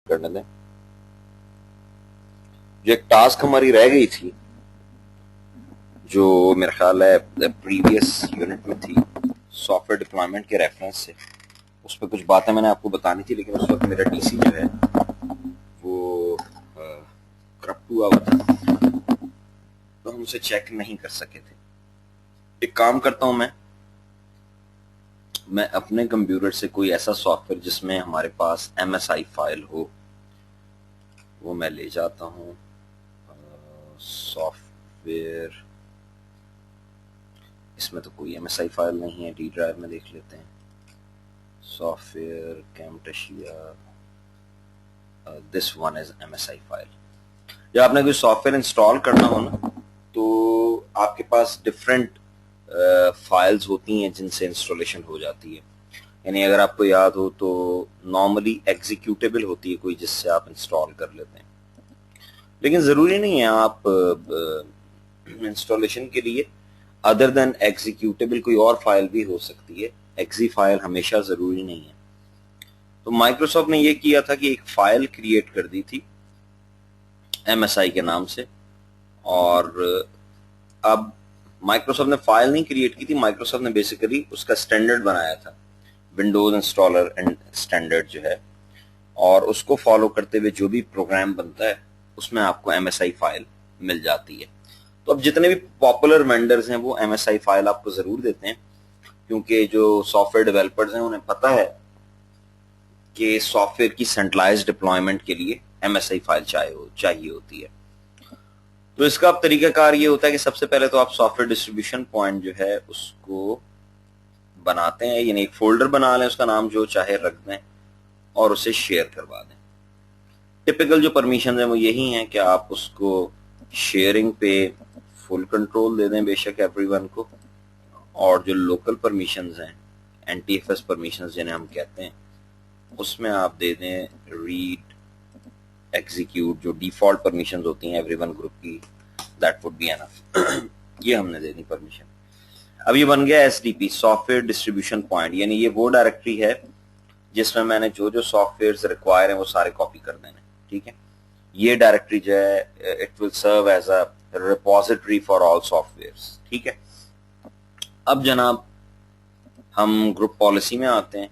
کرنے دیں. جو ایک ٹاسک ہماری رہ گئی تھی جو میرا خیال ہے پریویس یونٹ میں تھی سافٹ ویئر ڈپلائمنٹ کے ریفرنس سے, اس پہ کچھ باتیں میں نے آپ کو بتانی تھی, لیکن اس وقت میرا ڈی سی جو ہے وہ کرپٹ ہوا ہوا تھا تو ہم اسے چیک نہیں کر سکے تھے. ایک کام کرتا ہوں میں اپنے کمپیوٹر سے کوئی ایسا سافٹ ویئر جس میں ہمارے پاس MSI فائل ہو وہ میں لے جاتا ہوں. سافٹ ویئر اس میں تو کوئی MSI فائل نہیں ہے, ڈی ڈرائیو میں دیکھ لیتے ہیں. سافٹ ویئر کیمٹشیا, this one is MSI file. جب آپ نے کوئی سافٹ ویئر انسٹال کرنا ہو نا تو آپ کے پاس ڈفرینٹ فائلز ہوتی ہیں جن سے انسٹالیشن ہو جاتی ہے. یعنی اگر آپ کو یاد ہو تو نارملی ایگزیکیوٹیبل ہوتی ہے کوئی جس سے آپ انسٹال کر لیتے ہیں, لیکن ضروری نہیں ہے آپ انسٹالیشن کے لیے ادر دین ایگزیکیوٹیبل کوئی اور فائل بھی ہو سکتی ہے. ایگزی فائل ہمیشہ ضروری نہیں ہے. تو مائکروسافٹ نے یہ کیا تھا کہ ایک فائل کریٹ کر دی تھی MSI کے نام سے, اور اب مائکروسافٹ نے فائل نہیں کریٹ کی تھی, مائکروسافٹ نے بیسیکلی اس کا اسٹینڈرڈ بنایا تھا, ونڈوز انسٹالر اسٹینڈرڈ جو ہے, اور اس کو فالو کرتے ہوئے جو بھی پروگرام بنتا ہے اس میں آپ کو MSI فائل مل جاتی ہے. تو اب جتنے بھی پاپولر وینڈرز ہیں وہ MSI فائل آپ کو ضرور دیتے ہیں, کیونکہ جو سافٹ ویئر ڈیولپرز ہیں انہیں پتہ ہے کہ سافٹ ویئر کی سینٹرلائز ڈپلائمنٹ کے لیے MSI فائل چاہیے ہوتی ہے. تو اس کا اب طریقہ کار یہ ہوتا ہے کہ سب سے پہلے تو آپ سافٹ ویئر ڈسٹریبیوشن پوائنٹ جو ہے اس کو بناتے ہیں, یعنی ایک فولڈر بنا لیں, اس کا نام جو چاہے رکھ دیں اور اسے شیئر کروا دیں. ٹپیکل جو پرمیشنز ہیں وہ یہی ہیں کہ آپ اس کو شیئرنگ پہ فل کنٹرول دے دیں بے شک ایوری ون کو, اور جو لوکل پرمیشنز ہیں NTFS پرمیشنز جنہیں ہم کہتے ہیں اس میں آپ دے دیں ریڈ ایگزیکیوٹ, جو ڈیفالٹ پرمیشنز ہوتی ہیں ایوری ون گروپ کی, دیٹ وڈ بی انف. یہ ہم نے دے دی پرمیشن. اب یہ بن گیا SDP soft where distribution point, یعنی یہ وہ ڈائریکٹری ہے جس میں میں نے جو سافٹ ویئرز ریکوائر ہیں وہ سارے کاپی کر دینے. ٹھیک ہے, یہ ڈائریکٹری جو ہے it will serve as a repository for all softwares. ٹھیک ہے, اب جناب ہم گروپ پالیسی میں آتے ہیں.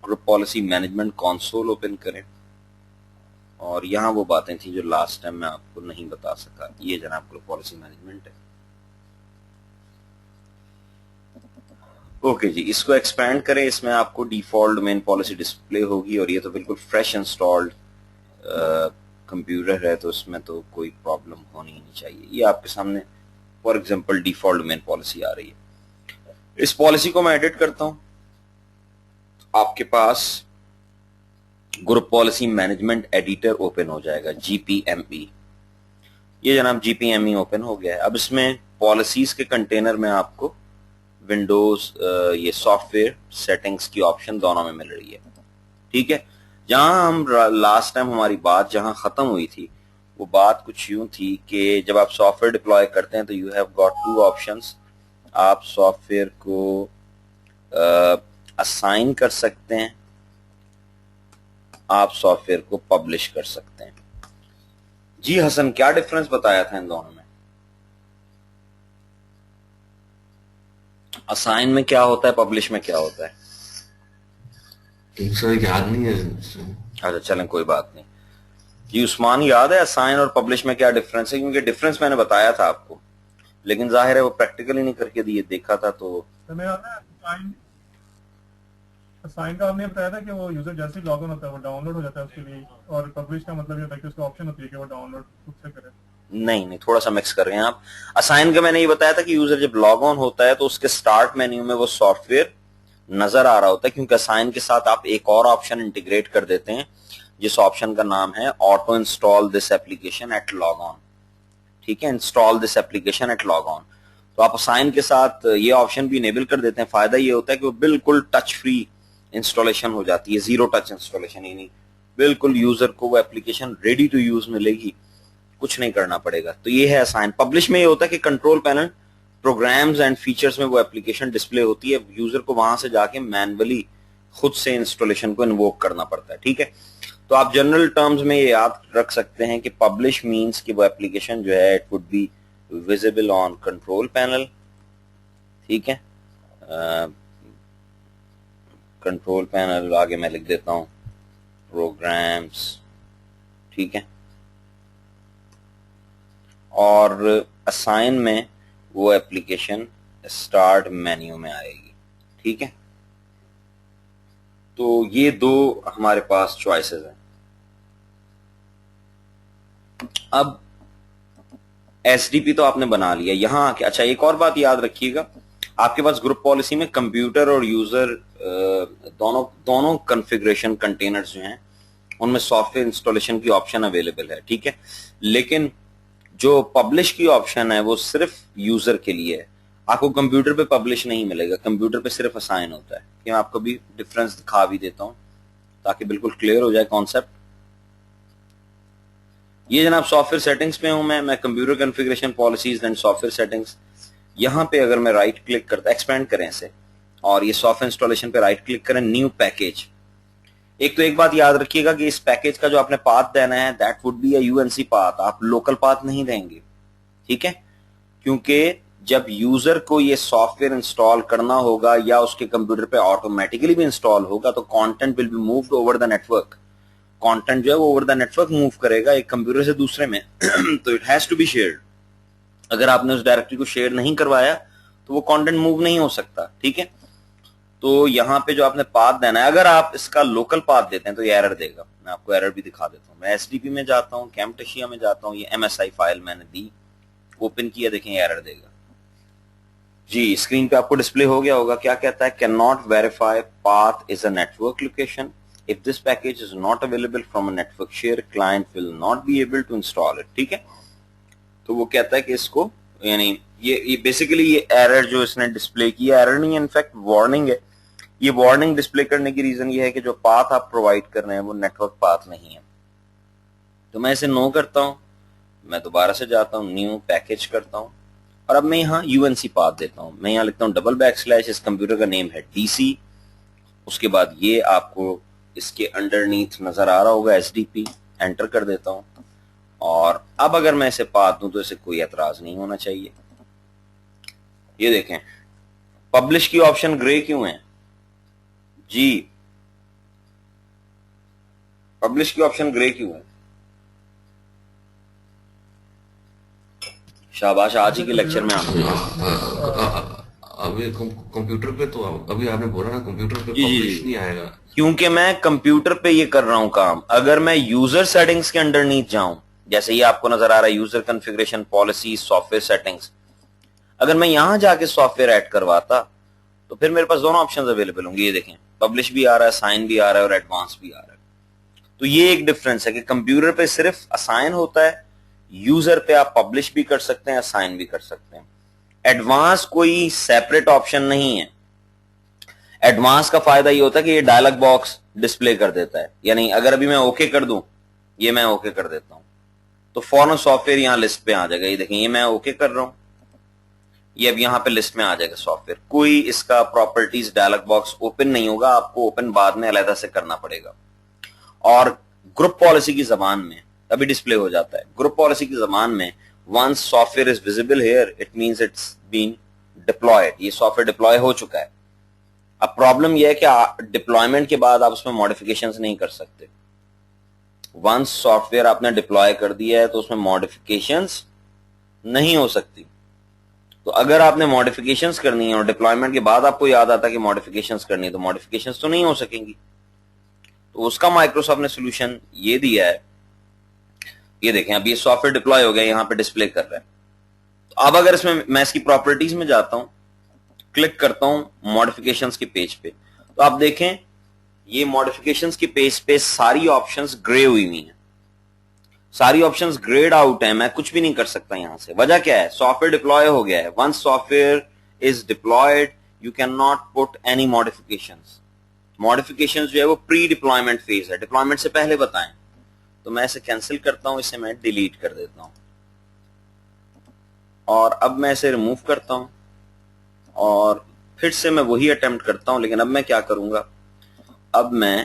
Group policy management console open کریں, اور یہاں وہ باتیں تھیں جو لاسٹ ٹائم میں آپ کو نہیں بتا سکا. یہ جناب گروپ پالیسی مینجمنٹ ہے. اوکے جی, اس کو ایکسپینڈ کریں, اس میں آپ کو ڈیفالٹ مین پالیسی ڈسپلے ہوگی, اور یہ تو بالکل فریش انسٹالڈ کمپیوٹر ہے تو اس میں تو کوئی پرابلم ہونی نہیں چاہیے. یہ آپ کے سامنے for example default main policy آ رہی ہے. اس پالیسی کو میں ایڈٹ کرتا ہوں, آپ کے پاس group policy management editor open ہو جائے گا, GPME. یہ جناب GPME اوپن ہو گیا ہے. اب اس میں پالیسیز کے کنٹینر میں آپ کو ونڈوز یہ سافٹ ویئر سیٹنگز کی آپشن دونوں میں مل رہی ہے. ٹھیک ہے, جہاں ہم لاسٹ ٹائم ہماری بات جہاں ختم ہوئی تھی وہ بات کچھ یوں تھی کہ جب آپ سافٹ ویئر ڈپلوائے کرتے ہیں تو یو ہیو گاٹ 2 آپشنس. آپ سافٹ ویئر کو اسائن کر سکتے ہیں, آپ سافٹ ویئر کو پبلش کر سکتے ہیں. جی حسن, کیا ڈفرنس بتایا تھا ان دونوں میں؟ اسائن میں کیا ہوتا ہے, پبلش میں کیا ہوتا ہے؟ یاد نہیں ہے. اچھا چلیں کوئی بات نہیں. جی عثمان, یاد ہے اسائن اور پبلش میں کیا ڈفرنس ہے؟ کیونکہ ڈفرنس میں نے بتایا تھا آپ کو, لیکن ظاہر ہے وہ پریکٹیکلی نہیں کر کے دیکھا تھا. تو اسائن کا ہم نے بتایا تھا کہ وہ یوزر جیسے لاگ ان ہوتا ہے وہ ڈاؤن لوڈ ہو جاتا ہے اس کے لیے, اور پبلش کا مطلب یہ ہوتا ہے کہ اس کو آپشن ہوتی ہے کہ وہ ڈاؤن لوڈ خود سے کرے. نہیں, تھوڑا سا مکس کر رہے ہیں آپ. اسائن کا میں نے یہ بتایا تھا کہ یوزر جب لاگ آن ہوتا ہے تو اس کے سٹارٹ مینیو میں وہ سافٹ ویئر نظر آ رہا ہوتا ہے, کیونکہ اسائن کے ساتھ آپ ایک اور آپشن انٹیگریٹ کر دیتے ہیں جس آپشن کا نام ہے auto install this application at log on. ٹھیک ہے, install this application at log on. تو آپ اسائن کے ساتھ یہ آپشن بھی انیبل کر دیتے ہیں. فائدہ یہ ہوتا ہے کہ وہ بالکل ٹچ فری انسٹالیشن ہو جاتی ہے, زیرو ٹچ انسٹالیشن, یعنی بالکل یوزر کو وہ ایپلیکیشن ریڈی ٹو یوز ملے گی, کچھ نہیں کرنا پڑے گا. تو یہ ہے اسائن. پبلش میں یہ ہوتا ہے کہ control panel programs and features میں وہ ایپلیکیشن ڈسپلے ہوتی ہے, یوزر کو وہاں سے جا کے مینولی خود سے انسٹالیشن کو انووک کرنا پڑتا ہے. ٹھیک ہے, تو آپ جنرل ٹرمز میں یہ یاد رکھ سکتے ہیں کہ پبلش مینس کہ وہ اپلیکیشن جو ہے it would be visible on control panel. ٹھیک ہے, کنٹرول پینل آگے میں لکھ دیتا ہوں پروگرامز. ٹھیک ہے, اور اسائن میں وہ اپلیکیشن اسٹارٹ مینیو میں آئے گی. ٹھیک ہے, تو یہ دو ہمارے پاس چوائسز ہیں. اب ایس ڈی پی تو آپ نے بنا لیا. یہاں آ کے اچھا ایک اور بات یاد رکھیے گا, آپ کے پاس گروپ پالیسی میں کمپیوٹر اور یوزر دونوں کنفیگریشن کنٹینرز جو ہیں ان میں سافٹ ویئر انسٹالیشن کی آپشن اویلیبل ہے. ٹھیک ہے, لیکن جو پبلش کی آپشن ہے وہ صرف یوزر کے لیے ہے. آپ کو کمپیوٹر پہ پبلش نہیں ملے گا, کمپیوٹر پہ صرف اسائن ہوتا ہے. کہ میں آپ کو بھی ڈفرنس دکھا بھی دیتا ہوں تاکہ بالکل کلیئر ہو جائے کانسیپٹ. یہ جناب سافٹ ویئر سیٹنگز پہ ہوں میں computer configuration policies and soft where settings. یہاں پہ اگر میں رائٹ کلک کرتا, ایکسپینڈ کریں اسے, اور یہ سافٹ ویئر انسٹالیشن پہ رائٹ کلک کریں, نیو پیکیج. ایک بات یاد رکھیے گا کہ اس پیکیج کا جو آپ نے پاتھ دینا ہے that would be a U N C path, آپ لوکل پاتھ نہیں دیں گے. ٹھیک ہے, کیونکہ جب یوزر کو یہ سافٹ ویئر انسٹال کرنا ہوگا یا اس کے کمپیوٹر پہ آٹومیٹیکلی بھی انسٹال ہوگا تو content will be moved over the network. Content جو ہے وہ اوور دا نیٹورک موو کرے گا ایک کمپیوٹر سے دوسرے میں. تو it has to be shared. اگر آپ نے اس ڈائریکٹری کو شیئر نہیں کروایا تو وہ کانٹینٹ موو نہیں ہو سکتا. ٹھیک ہے, تو یہاں پہ جو آپ نے پاتھ دینا ہے, اگر آپ اس کا لوکل پاتھ دیتے ہیں تو یہ ایرر دے گا. میں آپ کو ایرر بھی دکھا دیتا ہوں. میں ایس ڈی پی میں جاتا ہوں, کیمٹشیا میں جاتا ہوں, یہ ایم ایس آئی فائل میں نے دی, اوپن کیا, دیکھیں ایرر دے گا. جی اسکرین پہ آپ کو ڈسپلے ہو گیا ہوگا. کیا کہتا ہے, can not verify path is a network location. If this package is not available from a network share, client will not be able to install it. ٹھیک ہے, تو وہ کہتا ہے کہ اس کو یعنی یہ بیسیکلی یہ ایرر جو اس نے ڈسپلے کیا, ایرر نہیں ہے, انفیکٹ وارننگ ہے. یہ وارننگ ڈسپلے کرنے کی ریزن یہ ہے کہ جو پاتھ آپ پرووائڈ کر رہے ہیں وہ نیٹورک پاتھ نہیں ہے. تو میں اسے نو کرتا ہوں, میں دوبارہ سے جاتا ہوں, نیو پیکیج کرتا ہوں, اور اب میں یہاں یو این سی پاتھ دیتا ہوں. میں یہاں لکھتا ہوں ڈبل بیک سلیش, اس کمپیوٹر کا نیم ہے ڈی سی. اس کے بعد یہ آپ کو اس کے انڈرنیتھ نظر آ رہا ہوگا ایس ڈی پی, انٹر کر دیتا ہوں. اور اب اگر میں اسے پاتھ دوں تو اسے کوئی اعتراض نہیں ہونا چاہیے. یہ دیکھیں پبلش کی آپشن گرے کیوں ہے جی, پبلش کی آپشن گرے کیوں ہے؟ شاباش, آج ہی کے لیکچر میں آپ ابھی کمپیوٹر پہ تو ابھی آپ نے بولا نا کمپیوٹر پہ پبلش نہیں آئے گا, کیونکہ میں کمپیوٹر پہ یہ کر رہا ہوں کام. اگر میں یوزر سیٹنگز کے انڈرنیتھ جاؤں, جیسے یہ آپ کو نظر آ رہا ہے user configuration policy soft where settings, اگر میں یہاں جا کے سافٹ ویئر ایڈ کرواتا تو پھر میرے پاس دونوں آپشنز اویلیبل ہوں گے. یہ دیکھیں پبلش بھی آ رہا ہے, سائن بھی آ رہا ہے, اور ایڈوانس بھی آ رہا ہے. تو یہ ایک ڈفرنس ہے کہ کمپیوٹر پہ صرف اسائن ہوتا ہے, یوزر پہ آپ پبلش بھی کر سکتے ہیں, اسائن بھی کر سکتے ہیں. ایڈوانس کوئی سیپریٹ آپشن نہیں ہے. ایڈوانس کا فائدہ یہ ہوتا ہے کہ یہ ڈائلگ باکس ڈسپلے کر دیتا ہے. یعنی اگر ابھی میں اوکے کر دوں, یہ میں اوکے کر دیتا ہوں تو فوراً سافٹ ویئر یہاں لسٹ پہ آ جائے گا. یہ دیکھیں یہ میں اوکے کر رہا ہوں, یہ اب یہاں پہ لسٹ میں آ جائے گا سافٹ ویئر. کوئی اس کا پراپرٹیز ڈائلگ باکس اوپن نہیں ہوگا, آپ کو اوپن بعد میں علیحدہ سے کرنا پڑے گا. اور گروپ پالیسی کی زبان میں ابھی ڈسپلے ہو جاتا ہے. گروپ پالیسی کی زبان میں once software is visible here it means it's been deployed. یہ سافٹ ویئر ڈپلوائے ہو چکا ہے. اب پرابلم یہ ہے کہ ڈپلوائمنٹ کے بعد آپ اس میں ماڈیفیکیشنز نہیں کر سکتے. ونس سافٹ ویئر آپ نے ڈپلوائے کر دیا ہے تو اس میں ماڈیفیکیشنز نہیں ہو سکتی. تو اگر آپ نے ماڈیفیکیشنز کرنی ہے اور ڈپلوائمنٹ کے بعد آپ کو یاد آتا ہے کہ ماڈیفیکیشنز کرنی ہے تو ماڈیفیکیشنز تو نہیں ہو سکیں گی. تو اس کا مائکروسافٹ نے سولوشن یہ دیا ہے. یہ دیکھیں اب یہ سافٹ ویئر ڈپلوائے ہو گیا, یہاں پہ ڈسپلے کر رہا ہے. تو اب اگر میں اس کی پراپرٹیز میں جاتا ہوں, کلک کرتا ہوں ماڈیفیکیشنز کے پیج پہ, تو آپ دیکھیں یہ ماڈیفیکیشنز کے پیج پہ ساری آپشنز گرے ہوئی ہوئی ہیں, ساری آپشنز گریڈ آؤٹ ہیں. میں کچھ بھی نہیں کر سکتا یہاں سے. وجہ کیا ہے, سافٹ ویئر ڈپلوائے ہو گیا ہے. Once software is deployed you can not put any modifications. Modifications جو ہے وہ پری ڈپلوائمنٹ فیز ہے, ڈپلوائمنٹ سے پہلے بتائیں. تو میں اسے کینسل کرتا ہوں, اسے میں ڈیلیٹ کر دیتا ہوں, اور اب میں اسے ریموو کرتا ہوں, اور پھر سے میں وہی اٹیمپٹ کرتا ہوں. لیکن اب میں کیا کروں گا, اب میں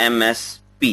MSP,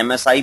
MSI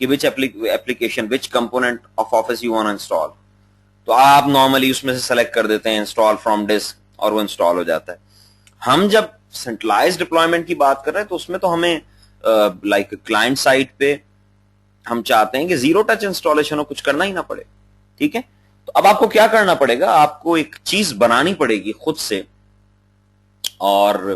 کہ which application, which component of Office you want to install. تو آپ نارملی اس میں سے سلیکٹ کر دیتے ہیں انسٹال فرام ڈسک اور وہ انسٹال ہو جاتا ہے. ہم جب سینٹرلائز ڈپلوائمنٹ کی بات کر رہے ہیں تو اس میں تو ہمیں لائک کلائنٹ سائٹ پہ ہم چاہتے ہیں کہ زیرو ٹچ انسٹالیشن ہو, کچھ کرنا ہی نہ پڑے. ٹھیک ہے, تو اب آپ کو کیا کرنا پڑے گا, آپ کو ایک چیز بنانی پڑے گی خود سے, اور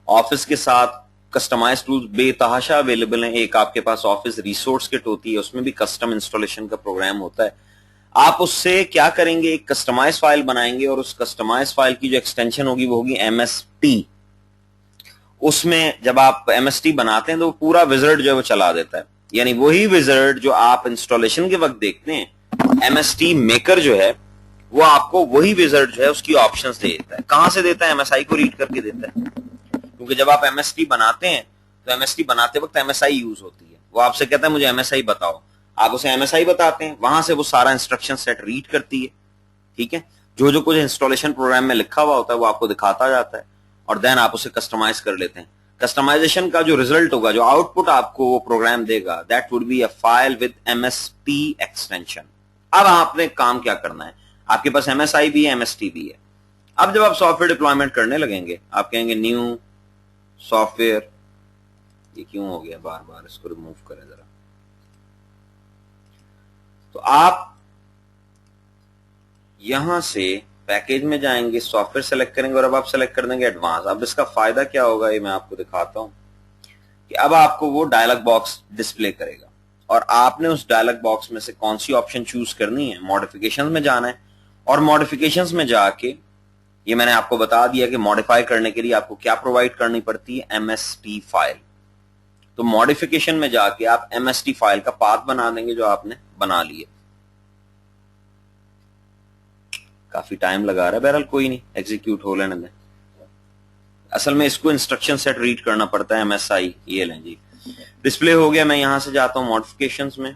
آفس کے ساتھ کسٹمائز ٹولز بے تحاشا اویلیبل ہیں. ایک آپ کے پاس آفس ریسورس کٹ ہوتی ہے, اس میں بھی کسٹم انسٹالیشن کا پروگرام ہوتا ہے. آپ اس سے کیا کریں گے, ایک کسٹمائز فائل بنائیں گے, اور اس کسٹمائز فائل کی جو ایکسٹینشن ہوگی وہ ہوگی MST. اس میں جب آپ MST بناتے ہیں تو پورا وزرڈ جو ہے وہ چلا دیتا ہے, یعنی وہی وزرڈ جو آپ انسٹالیشن کے وقت دیکھتے ہیں, MST میکر جو ہے وہ آپ کو وہی وزرڈ جو ہے اس کی آپشنز دے دیتا ہے. کہاں سے دیتا ہے, MSI کو ریڈ کر کے دیتا ہے. کیونکہ جب آپ MST بناتے ہیں تو MST بناتے وقت MSI یوز ہوتی ہے. وہ آپ سے کہتا ہے مجھے MSI بتاؤ, آپ اسے MSI بتاتے ہیں, وہاں سے وہ سارا انسٹرکشن سیٹ ریڈ کرتی ہے. ٹھیک ہے, جو جو کچھ انسٹالیشن پروگرام میں لکھا ہوا ہوتا ہے وہ آپ کو دکھاتا جاتا ہے, اور دین آپ اسے کسٹمائز کر لیتے ہیں. کسٹمائزیشن کا جو ریزلٹ ہوگا, جو آؤٹ پٹ آپ کو وہ پروگرام دے گا, that would be a file with MST extension. اب آپ نے کام کیا کرنا ہے, آپ کے پاس MSI بھی ہے, MST بھی ہے. اب جب آپ سافٹ ویئر ڈپلوائمنٹ کرنے لگیں گے, آپ کہیں گے نیو سافٹ ویئر, یہ کیوں ہو گیا بار بار, اس کو ریموو کریں ذرا. تو آپ یہاں سے پیکیج میں جائیں گے, سافٹ ویئر سلیکٹ کریں گے, اور اب آپ سلیکٹ کر دیں گے ایڈوانس. اب اس کا فائدہ کیا ہوگا یہ میں آپ کو دکھاتا ہوں کہ اب آپ کو وہ ڈائلگ باکس ڈسپلے کرے گا, اور آپ نے اس ڈائلگ باکس میں سے کون سی آپشن چوز کرنی ہے. ماڈیفکیشن میں جانا ہے, اور ماڈیفکیشن میں جا کے یہ میں نے آپ کو بتا دیا کہ ماڈیفائی کرنے کے لیے آپ کو کیا پرووائڈ کرنی پڑتی ہے, MST فائل. تو ماڈیفکیشن میں جا کے آپ MST فائل کا پاتھ بنا دیں گے جو آپ نے بنا لیے. کافی ٹائم لگا رہا ہے, بہرحال کوئی نہیں, ایگزیکیوٹ ہو لینے دیں. اصل میں اس کو انسٹرکشن سیٹ ریڈ کرنا پڑتا ہے, MSI. یہ لیں جی, ڈسپلے ہو گیا. میں یہاں سے جاتا ہوں ماڈیفکیشنز میں,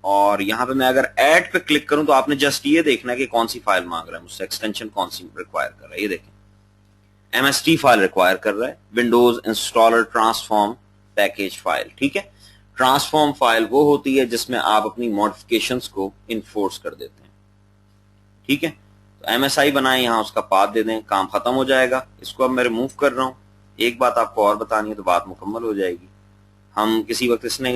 اور یہاں پہ میں اگر ایڈ پہ کلک کروں تو آپ نے جسٹ یہ دیکھنا ہے کہ کون سی فائل مانگ رہا ہے مجھ سے, ایکسٹینشن کون سی ریکوائر کر رہا ہے. یہ دیکھیں MST فائل ریکوائر کر رہا ہے, Windows installer transform package file. ٹھیک ہے, ٹرانسفارم فائل وہ ہوتی ہے جس میں آپ اپنی ماڈیفکیشنز کو انفورس کر دیتے ہیں. ٹھیک ہے, تو MSI بنائیں, یہاں اس کا پاتھ دے دیں, کام ختم ہو جائے گا. اس کو اب میں ریموو کر رہا ہوں. ایک بات آپ کو اور بتانی ہے تو بات مکمل ہو جائے گی. ہم کسی وقت اس نے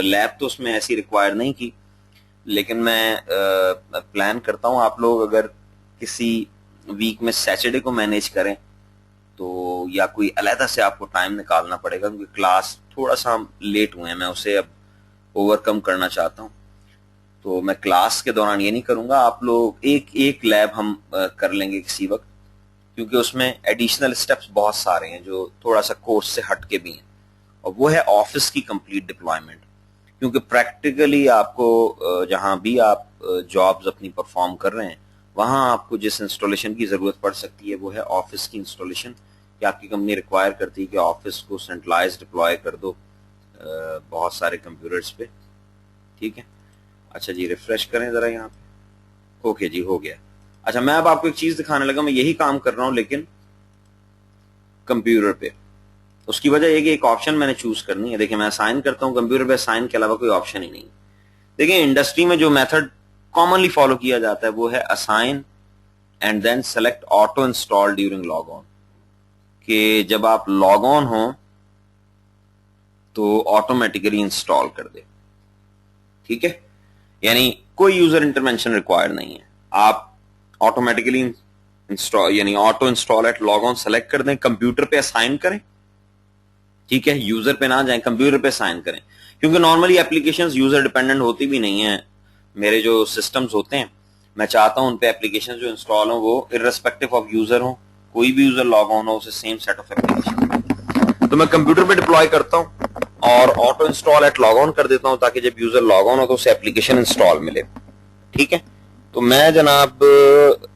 لیب تو اس میں ایسی ریکوائر نہیں کی, لیکن میں پلان کرتا ہوں آپ لوگ اگر کسی ویک میں سیٹرڈے کو مینیج کریں تو, یا کوئی علیحدہ سے آپ کو ٹائم نکالنا پڑے گا, کیونکہ کلاس تھوڑا سا لیٹ ہوئے ہیں, میں اسے اب اوور کم کرنا چاہتا ہوں. تو میں کلاس کے دوران یہ نہیں کروں گا, آپ لوگ ایک لیب ہم کر لیں گے کسی وقت, کیونکہ اس میں ایڈیشنل سٹیپس بہت سارے ہیں جو تھوڑا سا کورس سے ہٹ کے بھی ہیں, اور وہ ہے آفس کی کمپلیٹ ڈپلوائمنٹ. کیونکہ پریکٹیکلی آپ کو جہاں بھی آپ جابز اپنی پرفارم کر رہے ہیں وہاں آپ کو جس انسٹالیشن کی ضرورت پڑ سکتی ہے وہ ہے آفس کی انسٹالیشن, کہ آپ کی کمپنی ریکوائر کرتی ہے کہ آفس کو سینٹرلائز ڈپلوائے کر دو بہت سارے کمپیوٹرز پہ. ٹھیک ہے, اچھا جی ریفریش کریں ذرا یہاں پہ. اوکے جی ہو گیا. اچھا میں اب آپ کو ایک چیز دکھانے لگا, میں یہی کام کر رہا ہوں لیکن کمپیوٹر پہ. اس کی وجہ یہ کہ ایک آپشن میں نے چوز کرنی ہے. دیکھیں میں اسائن کرتا ہوں کمپیوٹر پہ, اسائن کے علاوہ کوئی آپشن ہی نہیں. دیکھیں انڈسٹری میں جو میتھڈ کامنلی فالو کیا جاتا ہے وہ ہے assign and then select auto install during log on, کہ جب آپ لاگ آن ہوں تو آٹومیٹیکلی انسٹال کر دے. ٹھیک ہے, یعنی کوئی یوزر انٹرونشن ریکوائر نہیں ہے, آپ آٹومیٹیکلی انسٹال یعنی auto install at log on select کر دیں, کمپیوٹر پہ اسائن کریں. ٹھیک ہے, یوزر پہ نہ جائیں, کمپیوٹر پہ سائن کریں, کیونکہ نارملی اپلیکیشنز یوزر ڈیپینڈنٹ ہوتی بھی نہیں ہیں. میرے جو سسٹمز ہوتے ہیں میں چاہتا ہوں ان پہ اپلیکیشن جو انسٹال ہوں وہ ارریسپیکٹو آف یوزر ہوں, کوئی بھی یوزر لاگ آن ہو اسے سیم سیٹ آف اپلیکیشن. تو میں کمپیوٹر پہ ڈپلوائے کرتا ہوں اور auto install at log on کر دیتا ہوں تاکہ جب یوزر لاگ آن ہو تو اسے اپلیکیشن انسٹال ملے. ٹھیک ہے, تو میں جناب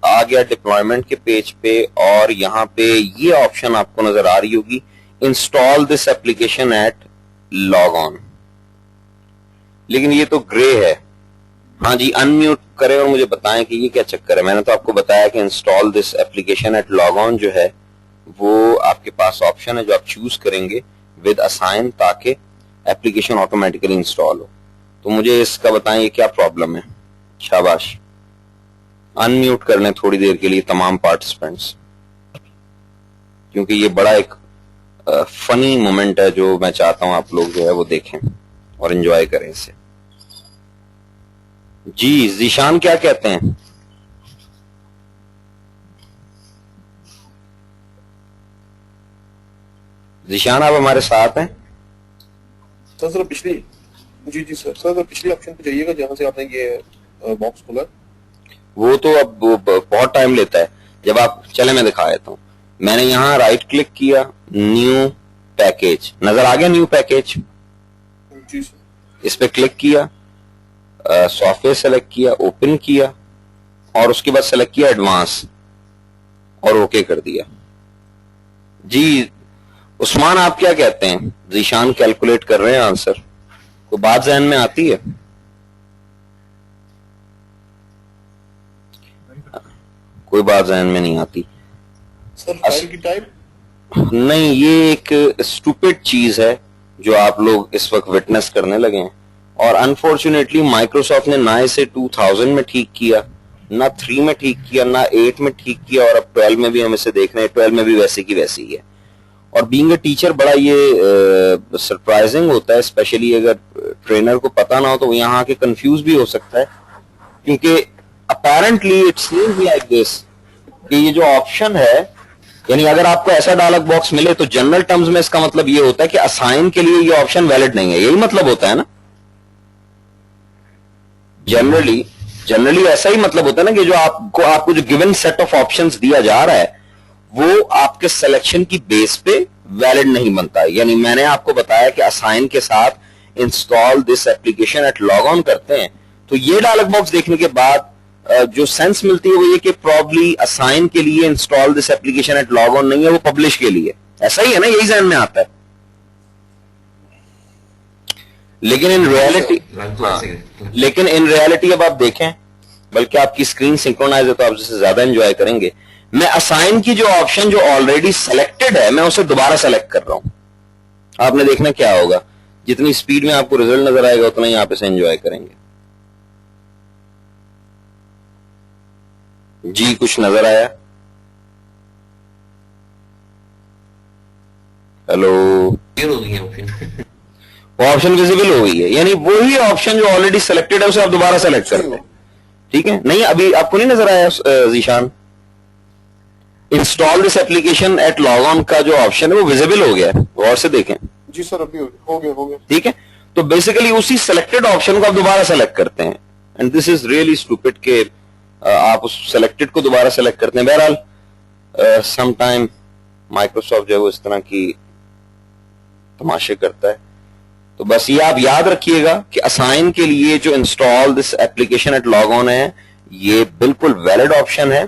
آ گیا ڈپلوائمنٹ کے پیج پہ, اور یہاں پہ یہ آپشن آپ کو نظر آ رہی ہوگی, install this application at log on. لیکن یہ تو گرے ہے. ہاں جی ان میوٹ کریں اور مجھے بتائیں کہ یہ کیا چکر ہے. میں نے تو آپ کو بتایا کہ install this application at log on جو ہے وہ آپ کے پاس آپشن ہے جو آپ چوز کریں گے ود اسائن, تاکہ ایپلیکیشن آٹومیٹیکلی انسٹال ہو. تو مجھے اس کا بتائیں یہ کیا پرابلم ہے. شاباش. انمیوٹ کر لیں تھوڑی دیر کے لیے تمام پارٹیسپینٹس, کیونکہ یہ بڑا ایک فنی مومنٹ ہے جو میں چاہتا ہوں آپ لوگ جو ہے وہ دیکھیں اور انجوائے کریں اسے. جی ذیشان کیا کہتے ہیں؟ ذیشان آپ ہمارے ساتھ ہیں؟ سر پچھلی جی سر پچھلی آپشن پہ جائیے گا جہاں سے آپ نے یہ باکس کھولا. وہ تو اب بہت ٹائم لیتا ہے. جب آپ چلے میں دکھا دیتا ہوں. میں نے یہاں رائٹ کلک کیا, نیو پیکیج نظر آ گیا. نیو پیکیج جی سر, اس پہ کلک کیا, سافٹ ویئر سلیکٹ کیا, اوپن کیا, اور اس کے بعد سلیکٹ کیا ایڈوانس اور اوکے کر دیا. جی عثمان آپ کیا کہتے ہیں؟ ذیشان کیلکولیٹ کر رہے ہیں آنسر. کوئی بات ذہن میں آتی ہے؟ کوئی بات ذہن میں نہیں آتی. سر فائل کی ٹائپ نہیں, یہ ایک اسٹوپڈ چیز ہے جو آپ لوگ اس وقت وٹنس کرنے لگے ہیں, اور انفارچونیٹلی مائکروسافٹ نے نہ اسے 2000 میں ٹھیک کیا, نہ 3 میں ٹھیک کیا, نہ 8 میں ٹھیک کیا, اور اب 12 میں بھی ہم اسے دیکھ رہے ہیں. 12 میں بھی ویسے کی ویسی ہی ہے. اور بینگ اے ٹیچر بڑا یہ سرپرائزنگ ہوتا ہے, اسپیشلی اگر ٹرینر کو پتا نہ ہو تو وہ یہاں آ کے کنفیوز بھی ہو سکتا ہے, کیونکہ apparently it seems like this کہ یہ جو آپشن ہے, یعنی اگر آپ کو ایسا ڈائلاگ باکس ملے تو جنرل ٹرمز میں اس کا مطلب یہ ہوتا ہے کہ اسائن کے لیے یہ آپشن ویلڈ نہیں ہے. یہی مطلب ہوتا ہے نا جنرلی ایسا ہی مطلب ہوتا ہے نا کہ جو آپ کو جو گیون سیٹ آف آپشنز دیا جا رہا ہے وہ آپ کے سلیکشن کی بیس پہ ویلڈ نہیں بنتا. یعنی میں نے آپ کو بتایا کہ اسائن کے ساتھ install this application at log on کرتے ہیں, تو یہ ڈائلاگ باکس دیکھنے کے بعد جو سینس ملتی ہے وہ یہ کہ پرابلی اسائن کے لیے install this application at log on نہیں ہے, وہ پبلش کے لیے. ایسا ہی ہے نا, یہی ذہن میں آتا ہے. لیکن ان ریالٹی اب آپ دیکھیں, بلکہ آپ کی اسکرین سنکرونائز ہے تو آپ اسے زیادہ انجوائے کریں گے. میں اسائن کی جو آپشن جو آلریڈی سلیکٹڈ ہے میں اسے دوبارہ سلیکٹ کر رہا ہوں. آپ نے دیکھنا کیا ہوگا, جتنی اسپیڈ میں آپ کو ریزلٹ نظر آئے گا اتنا ہی آپ اسے انجوائے کریں گے. جی کچھ نظر آیا؟ ہیلو, وہ آپشن ویزیبل ہو گئی ہے, یعنی وہی آپشن جو آلریڈی سلیکٹڈ ہے اسے آپ دوبارہ سلیکٹ کرتے ہیں. ٹھیک ہے, نہیں ابھی آپ کو نہیں نظر آیا Zeeshan? Install this application at log on کا جو آپشن ہے وہ ویزیبل ہو گیا ہے, غور سے دیکھیں. جی سر ابھی ہو گیا. ٹھیک ہے, تو بیسیکلی اسی سلیکٹڈ آپشن کو آپ دوبارہ سلیکٹ کرتے ہیں, and this is really stupid کہ آپ اس سلیکٹڈ کو دوبارہ سلیکٹ کرتے ہیں. بہرحال سم ٹائم مائکروسافٹ جو ہے وہ اس طرح کی تماشے کرتا ہے. تو بس یہ آپ یاد رکھیے گا کہ اسائن کے لیے جو install this application at log on ہے یہ بالکل ویلڈ آپشن ہے,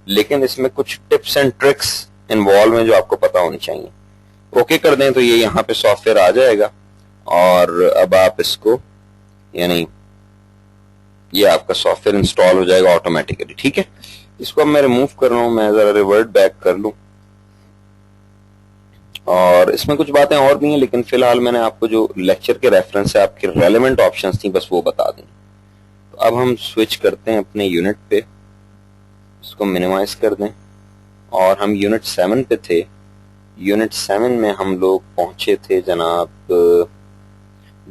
لیکن اس میں کچھ ٹپس اینڈ ٹرکس انوالو ہیں جو آپ کو پتا ہونی چاہیے. اوکے کر دیں تو یہ یہاں پہ سافٹ ویئر آ جائے گا, اور اب آپ اس کو یعنی یہ آپ کا سافٹ ویئر انسٹال ہو جائے گا آٹومیٹیکلی. ٹھیک ہے, اس کو اب میں ریموو کر رہا ہوں, میں ذرا ریورٹ بیک کر لوں, اور اس میں کچھ باتیں اور بھی ہیں, لیکن فی الحال میں نے آپ کو جو لیکچر کے ریفرنس سے آپ کے ریلیونٹ آپشنز تھیں بس وہ بتا دیں. تو اب ہم سوئچ کرتے ہیں اپنے یونٹ پہ, اس کو منیمائز کر دیں, اور ہم یونٹ 7 پہ تھے. یونٹ 7 میں ہم لوگ پہنچے تھے جناب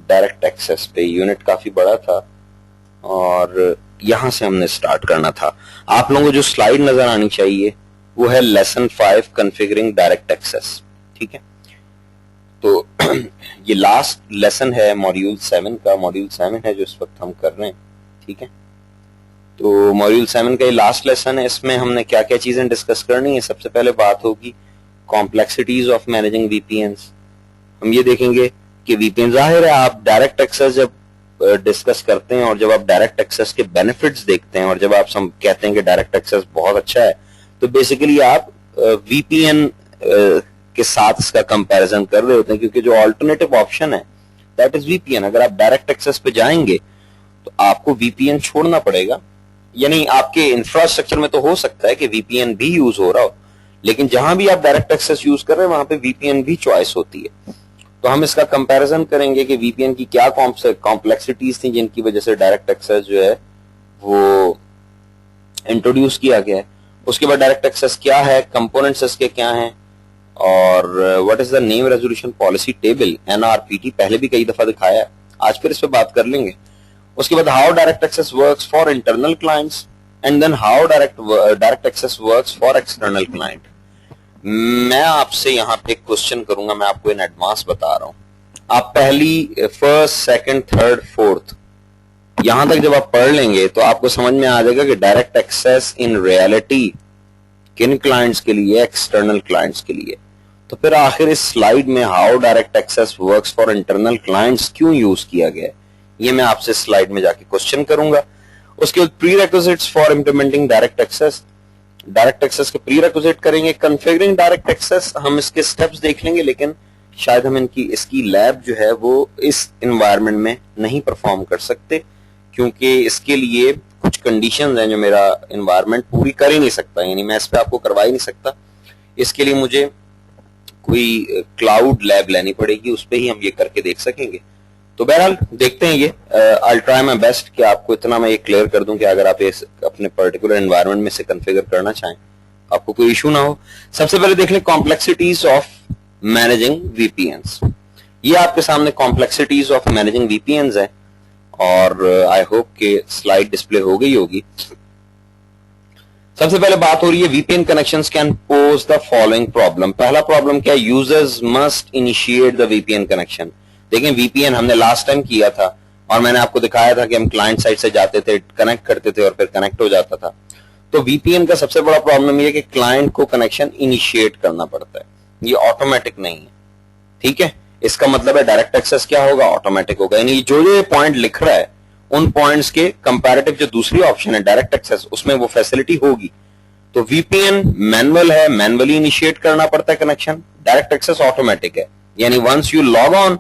ڈائریکٹ ایکسس پہ. یونٹ کافی بڑا تھا اور یہاں سے ہم نے سٹارٹ کرنا تھا. آپ لوگوں کو جو سلائیڈ نظر آنی چاہیے وہ ہے لیسن 5 کنفیگرنگ ڈائریکٹ ایکسس. ٹھیک ہے, تو یہ لاسٹ لیسن ہے ماڈیول 7 کا. ماڈیول 7 ہے جو اس وقت ہم کر رہے ہیں. ٹھیک ہے, تو ماڈیول 7 کا یہ لاسٹ لیسن ہے. اس میں ہم نے کیا کیا چیزیں ڈسکس کرنی ہے. سب سے پہلے بات ہوگی کمپلیکسٹیز آف مینیجنگ وی پی اینس. ہم یہ دیکھیں گے کہ وی پی این, ظاہر ہے آپ ڈائریکٹ ایکسس جب ڈسکس کرتے ہیں اور جب آپ ڈائریکٹ ایکسس کے بینیفٹس دیکھتے ہیں اور جب آپ کہتے ہیں کہ ڈائریکٹ ایکسس بہت اچھا ہے, تو بیسیکلی آپ وی پی این کے ساتھ اس کا کمپیریزن کر رہے ہوتے ہیں, کیونکہ جو آلٹرنیٹو آپشن ہے that is V P N. اگر آپ ڈائریکٹ ایکسس پہ جائیں گے تو آپ کو وی پی این چھوڑنا پڑے گا. یعنی آپ کے انفراسٹرکچر میں تو ہو سکتا ہے کہ وی پی این بھی یوز ہو رہا ہو, لیکن جہاں بھی آپ ڈائریکٹ ایکسس یوز کر رہے ہیں وہاں پہ وی پی این بھی چوائس ہوتی ہے. تو ہم اس کا کمپیریزن کریں گے کہ وی پی این کی کیا کمپلیکسٹیز تھیں جن کی وجہ سے ڈائریکٹ ایکسیس جو ہے وہ انٹروڈیوس کیا گیا ہے. اس کے بعد ڈائریکٹ ایکسیس کیا ہے, کمپوننٹس اس کے کیا ہیں, اور what is the name resolution policy table NRPT, پہلے بھی کئی دفعہ دکھایا ہے, آج پھر اس پہ بات کر لیں گے. اس کے بعد how direct access works for internal clients and then how direct access works for external client. میں آپ سے یہاں پہ ایک کوشچن کروں گا, میں آپ کو ان ایڈوانس بتا رہا ہوں. آپ پہلی فرسٹ سیکنڈ تھرڈ فورتھ یہاں تک جب آپ پڑھ لیں گے تو آپ کو سمجھ میں آ جائے گا کہ ڈائریکٹ ایکسیس ان ریئلٹی کن کلائنٹس کے لیے, ایکسٹرنل کلائنٹس کے لیے. تو پھر آخر اس سلائیڈ میں how direct access works for internal clients کیوں یوز کیا گیا ہے, یہ میں آپ سے سلائیڈ میں جا کے کوشچن کروں گا. اس کے بعد prerequisites for implementing direct access, direct access کے پری ریکوزٹ کریں گے. کنفیگرنگ ڈائریکٹ ایکسیس ہم اس کے سٹیپس دیکھ لیں گے, لیکن شاید ہم اس کی لیب جو ہے وہ اس انوائرمنٹ میں نہیں پرفارم کر سکتے, کیونکہ اس کے لیے کچھ کنڈیشنز ہیں جو میرا انوائرمنٹ پوری کر ہی نہیں سکتا, یعنی میں اس پہ آپ کو کروا ہی نہیں سکتا. اس کے لیے مجھے کوئی کلاؤڈ لیب لینی پڑے گی, اس پہ ہی ہم یہ کر کے دیکھ سکیں گے. تو بہرحال دیکھتے ہیں, یہ I'll try my best کہ آپ کو اتنا میں یہ کلیئر کر دوں کہ اگر آپ اپنے پرٹیکولر انوائرمنٹ میں سے کنفیگر کرنا چاہیں آپ کو کوئی ایشو نہ ہو. سب سے پہلے دیکھ لیں complexities of managing V P Ns. یہ آپ کے سامنے complexities of managing V P Ns ہیں, اور آئی ہوپ کہ سلائیڈ ڈسپلے ہو گئی ہوگی. سب سے پہلے بات ہو رہی ہے V P N connections can pose the following problem. پہلا پرابلم کیا ہے, users must initiate the V P N connection. دیکھیں وی پی این ہم نے لاسٹ ٹائم کیا تھا اور میں نے آپ کو دکھایا تھا کہ ہم کلائنٹ سائٹ سے جاتے تھے, کنیکٹ کرتے تھے اور پھر کنیکٹ ہو جاتا تھا. تو وی پی این کا سب سے بڑا پرابلم یہ ہے کہ کلائنٹ کو کنیکشن انیشیٹ کرنا پڑتا ہے, یہ آٹومیٹک نہیں ہے. ٹھیک ہے, اس کا مطلب ہے ڈائریکٹ ایکسیس کیا ہوگا, آٹومیٹک ہوگا. یعنی جو یہ پوائنٹ لکھ رہا ہے ان پوائنٹس کے کمپیریٹو جو دوسری آپشن ہے ڈائریکٹ ایکسیس, اس میں وہ فیسلٹی ہوگی. تو وی پی این مینول ہے, مینولی انیشیٹ کرنا پڑتا ہے کنیکشن. ڈائریکٹ ایکسیس آٹومیٹک ہے, یعنی ونس یو لاگ آن,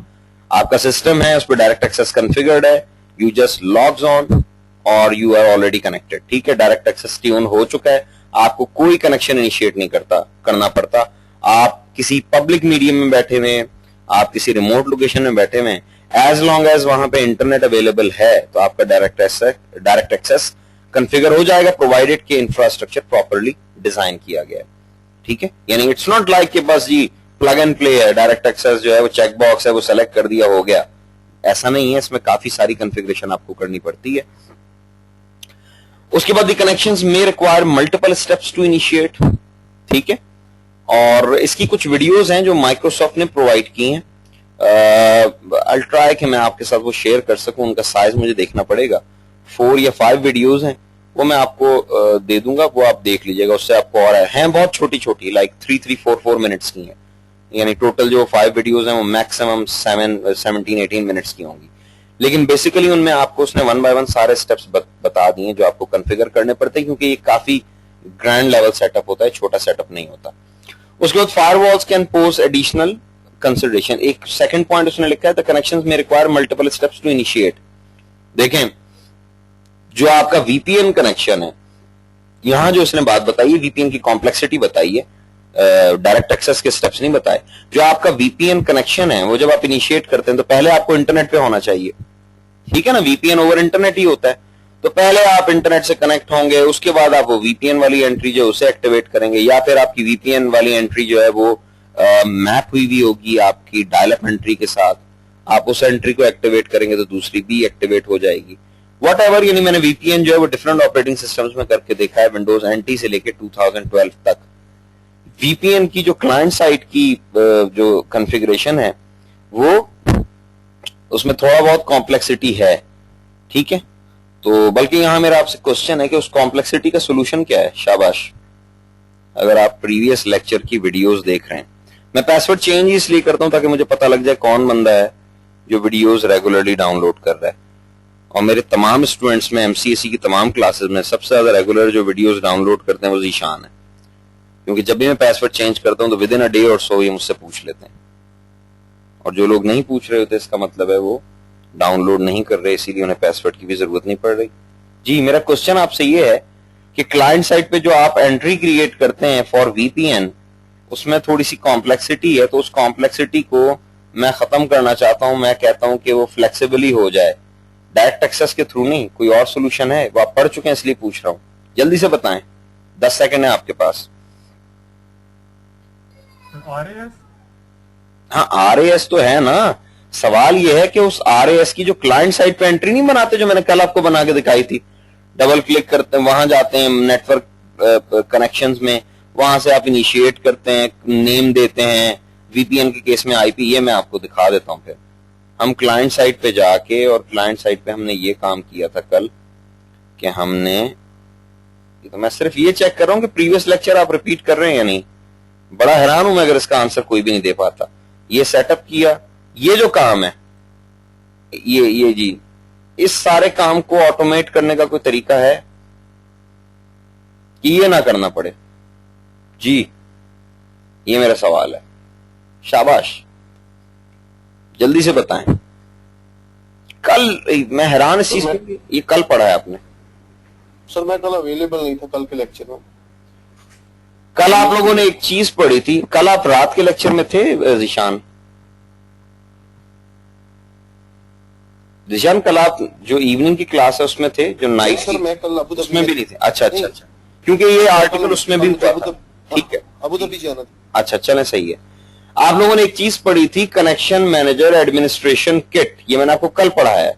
آپ کا سسٹم ہے اس پہ ڈائریکٹ ایکسیس کنفیگرڈ ہے, یو جسٹ لاگز آن اور یو آر آلریڈی کنیکٹڈ. ٹھیک ہے, ڈائریکٹ ایکسیس ٹیون ہو چکا ہے, آپ کو کوئی کنیکشن انیشیٹ نہیں کرنا پڑتا. آپ کسی پبلک میڈیم میں بیٹھے ہوئے, آپ کسی ریموٹ لوکیشن میں بیٹھے ہوئے, ایز لانگ ایز وہاں پہ انٹرنیٹ اویلیبل ہے تو آپ کا ڈائریکٹ ایکسیس کنفیگر ہو جائے گا, پرووائڈیڈ کہ انفراسٹرکچر پراپرلی ڈیزائن کیا گیا ہے. ٹھیک ہے, یعنی اٹس ناٹ لائک کہ بس جی پلگ اینڈ پلے ہے, ڈائریکٹ ایکسیس جو ہے وہ چیک باکس ہے, وہ سلیکٹ کر دیا ہو گیا. ایسا نہیں ہے, اس میں کافی ساری کنفیگریشن آپ کو کرنی پڑتی ہے. اس کے بعد دی کنیکشنز میں require multiple steps to initiate. ٹھیک ہے, اور اس کی کچھ ویڈیوز ہیں جو مائکروسافٹ نے پرووائڈ کی ہیں. I'll try کہ میں آپ کے ساتھ وہ شیئر کر سکوں, ان کا سائز مجھے دیکھنا پڑے گا. 4 یا 5 ویڈیوز ہیں, وہ میں آپ کو دے دوں گا, وہ آپ دیکھ لیجیے گا. اس سے آپ کو اور ہیں بہت چھوٹی چھوٹی, لائک 3-4 منٹس کی ہیں. یعنی ٹوٹل جو 5 ویڈیوز ہیں وہ میکسیمم 17-18 منٹس کی ہوں گی. لیکن بیسیکلی ان میں آپ کو اس نے 1 بائی 1 سارے سٹیپس بتا دیے جو آپ کو کنفیگر کرنے پڑتے ہیں, کیونکہ یہ کافی گرینڈ لیول سیٹ اپ ہوتا ہے, چھوٹا سیٹ اپ نہیں ہوتا. اس کے بعد firewalls can pose additional consideration. ایک سیکنڈ پوائنٹ اس نے لکھا ہے, the connections may require multiple steps to initiate. دیکھیں جو آپ کا وی پی این کنیکشن ہے, یہاں جو اس نے بات بتائی ہے وی پی این کی کمپلیکسٹی بتائی ہے, ڈائریکٹ ایکسیس کے سٹیپس نہیں بتائے. جو آپ کا وی پی این کنیکشن ہے وہ جب آپ انیشیٹ کرتے ہیں تو پہلے آپ کو انٹرنیٹ پہ ہونا چاہیے. ٹھیک ہے نا, وی پی این اوور انٹرنیٹ ہی ہوتا ہے. تو پہلے آپ انٹرنیٹ سے کنیکٹ ہوں گے, اس کے بعد آپ وہ وی پی این والی انٹری جو اسے ایکٹیویٹ کریں گے, یا پھر آپ کی وی پی این والی انٹری جو ہے وہ میپ ہوئی بھی ہوگی آپ کی ڈائل اپ انٹری کے ساتھ. آپ اس انٹری کو ایکٹیویٹ کریں گے تو دوسری بھی ایکٹیویٹ ہو جائے گی. واٹ ایور, یعنی میں نے وی پی این جو ہے وہ ڈفرنٹ آپریٹنگ سسٹمز میں کر کے دیکھا ہے, ونڈوز NT سے لے کے 2012 تک. وی پی این کی جو کلائنٹ سائٹ کی جو کنفیگریشن ہے وہ اس میں تھوڑا بہت کمپلیکسٹی ہے. ٹھیک ہے, تو بلکہ یہاں میرا آپ سے کوشچن ہے کہ اس کمپلیکسٹی کا سولوشن کیا ہے. شاباش, اگر آپ پریویس لیکچر کی ویڈیوز دیکھ رہے ہیں. میں پاسورڈ چینج اس لیے کرتا ہوں تاکہ مجھے پتا لگ جائے کون بندہ ہے جو ویڈیوز ریگولرلی ڈاؤن لوڈ کر رہا ہے. اور میرے تمام اسٹوڈنٹس میں MCSE کی تمام کلاسز میں سب سے زیادہ ریگولر جو ویڈیوز ڈاؤن لوڈ کرتے ہیں وہ ذیشان ہے, کیونکہ جب بھی میں پاسورڈ چینج کرتا ہوں تو ود ان اے ڈے اور سو یہ مجھ سے پوچھ لیتے ہیں. اور جو لوگ نہیں پوچھ رہے ہوتے اس کا مطلب ہے وہ ڈاؤن لوڈ نہیں کر رہے, اسی لیے انہیں پاسورڈ کی بھی ضرورت نہیں پڑ رہی. جی, میرا کوشچن آپ سے یہ ہے کہ کلائنٹ سائٹ پہ جو آپ انٹری کریٹ کرتے ہیں فار وی پی این, اس میں تھوڑی سی کمپلیکسٹی ہے, تو اس کمپلیکسٹی کو میں ختم کرنا چاہتا ہوں, میں کہتا ہوں کہ وہ فلیکسیبلی ہو جائے, ڈائریکٹ ایکسیس کے تھرو نہیں, کوئی اور سولوشن ہے؟ وہ آپ پڑھ چکے ہیں اس لیے پوچھ رہا ہوں, جلدی سے بتائیں, 10 سیکنڈ ہے آپ کے پاس. RAS ہاں RAS تو ہے نا, سوال یہ ہے کہ اس RAS کی جو کلائنٹ سائٹ پہ انٹری نہیں بناتے, جو میں نے کل آپ کو بنا کے دکھائی تھی, ڈبل کلک کرتے ہیں, وہاں جاتے ہیں نیٹ ورک کنیکشنز میں, وہاں سے آپ انیشیٹ کرتے ہیں, نیم دیتے ہیں, وی پی این کے کیس میں IP, یہ میں آپ کو دکھا دیتا ہوں. پھر ہم کلائنٹ سائٹ پہ جا کے, اور کلائنٹ سائٹ پہ ہم نے یہ کام کیا تھا کل کہ ہم نے, تو میں صرف یہ چیک کر رہا ہوں کہ پریویس لیکچر آپ ریپیٹ کر رہے ہیں یا نہیں. بڑا حیران ہوں میں اگر اس کا آنسر کوئی بھی نہیں دے پاتا. یہ سیٹ اپ کیا, یہ جو کام ہے یہ جی, اس سارے کام کو آٹومیٹ کرنے کا کوئی طریقہ ہے کہ یہ نہ کرنا پڑے؟ جی یہ میرا سوال ہے, شاباش, جلدی سے بتائیں. کل میں حیران اس چیز پہ, یہ کل پڑھا ہے آپ نے؟ سر میں کل اویلیبل نہیں تھا کل کے لیکچر میں. کل آپ لوگوں نے ایک چیز پڑھی تھی, کل آپ رات کے لیکچر میں تھے ذیشان؟ ذیشان کل آپ جو ایوننگ کی کلاس ہے اس میں تھے, جو نائٹ سر میں کل اس میں بھی نہیں تھے؟ اچھا اچھا اچھا, کیونکہ یہ آرٹیکل اس میں بھی ہوا تھا. ٹھیک ہے, ابو دھابی جانا تھا. اچھا چلیں صحیح ہے. آپ لوگوں نے ایک چیز پڑھی تھی, کنیکشن مینیجر ایڈمنسٹریشن کٹ, یہ میں نے آپ کو کل پڑھایا ہے.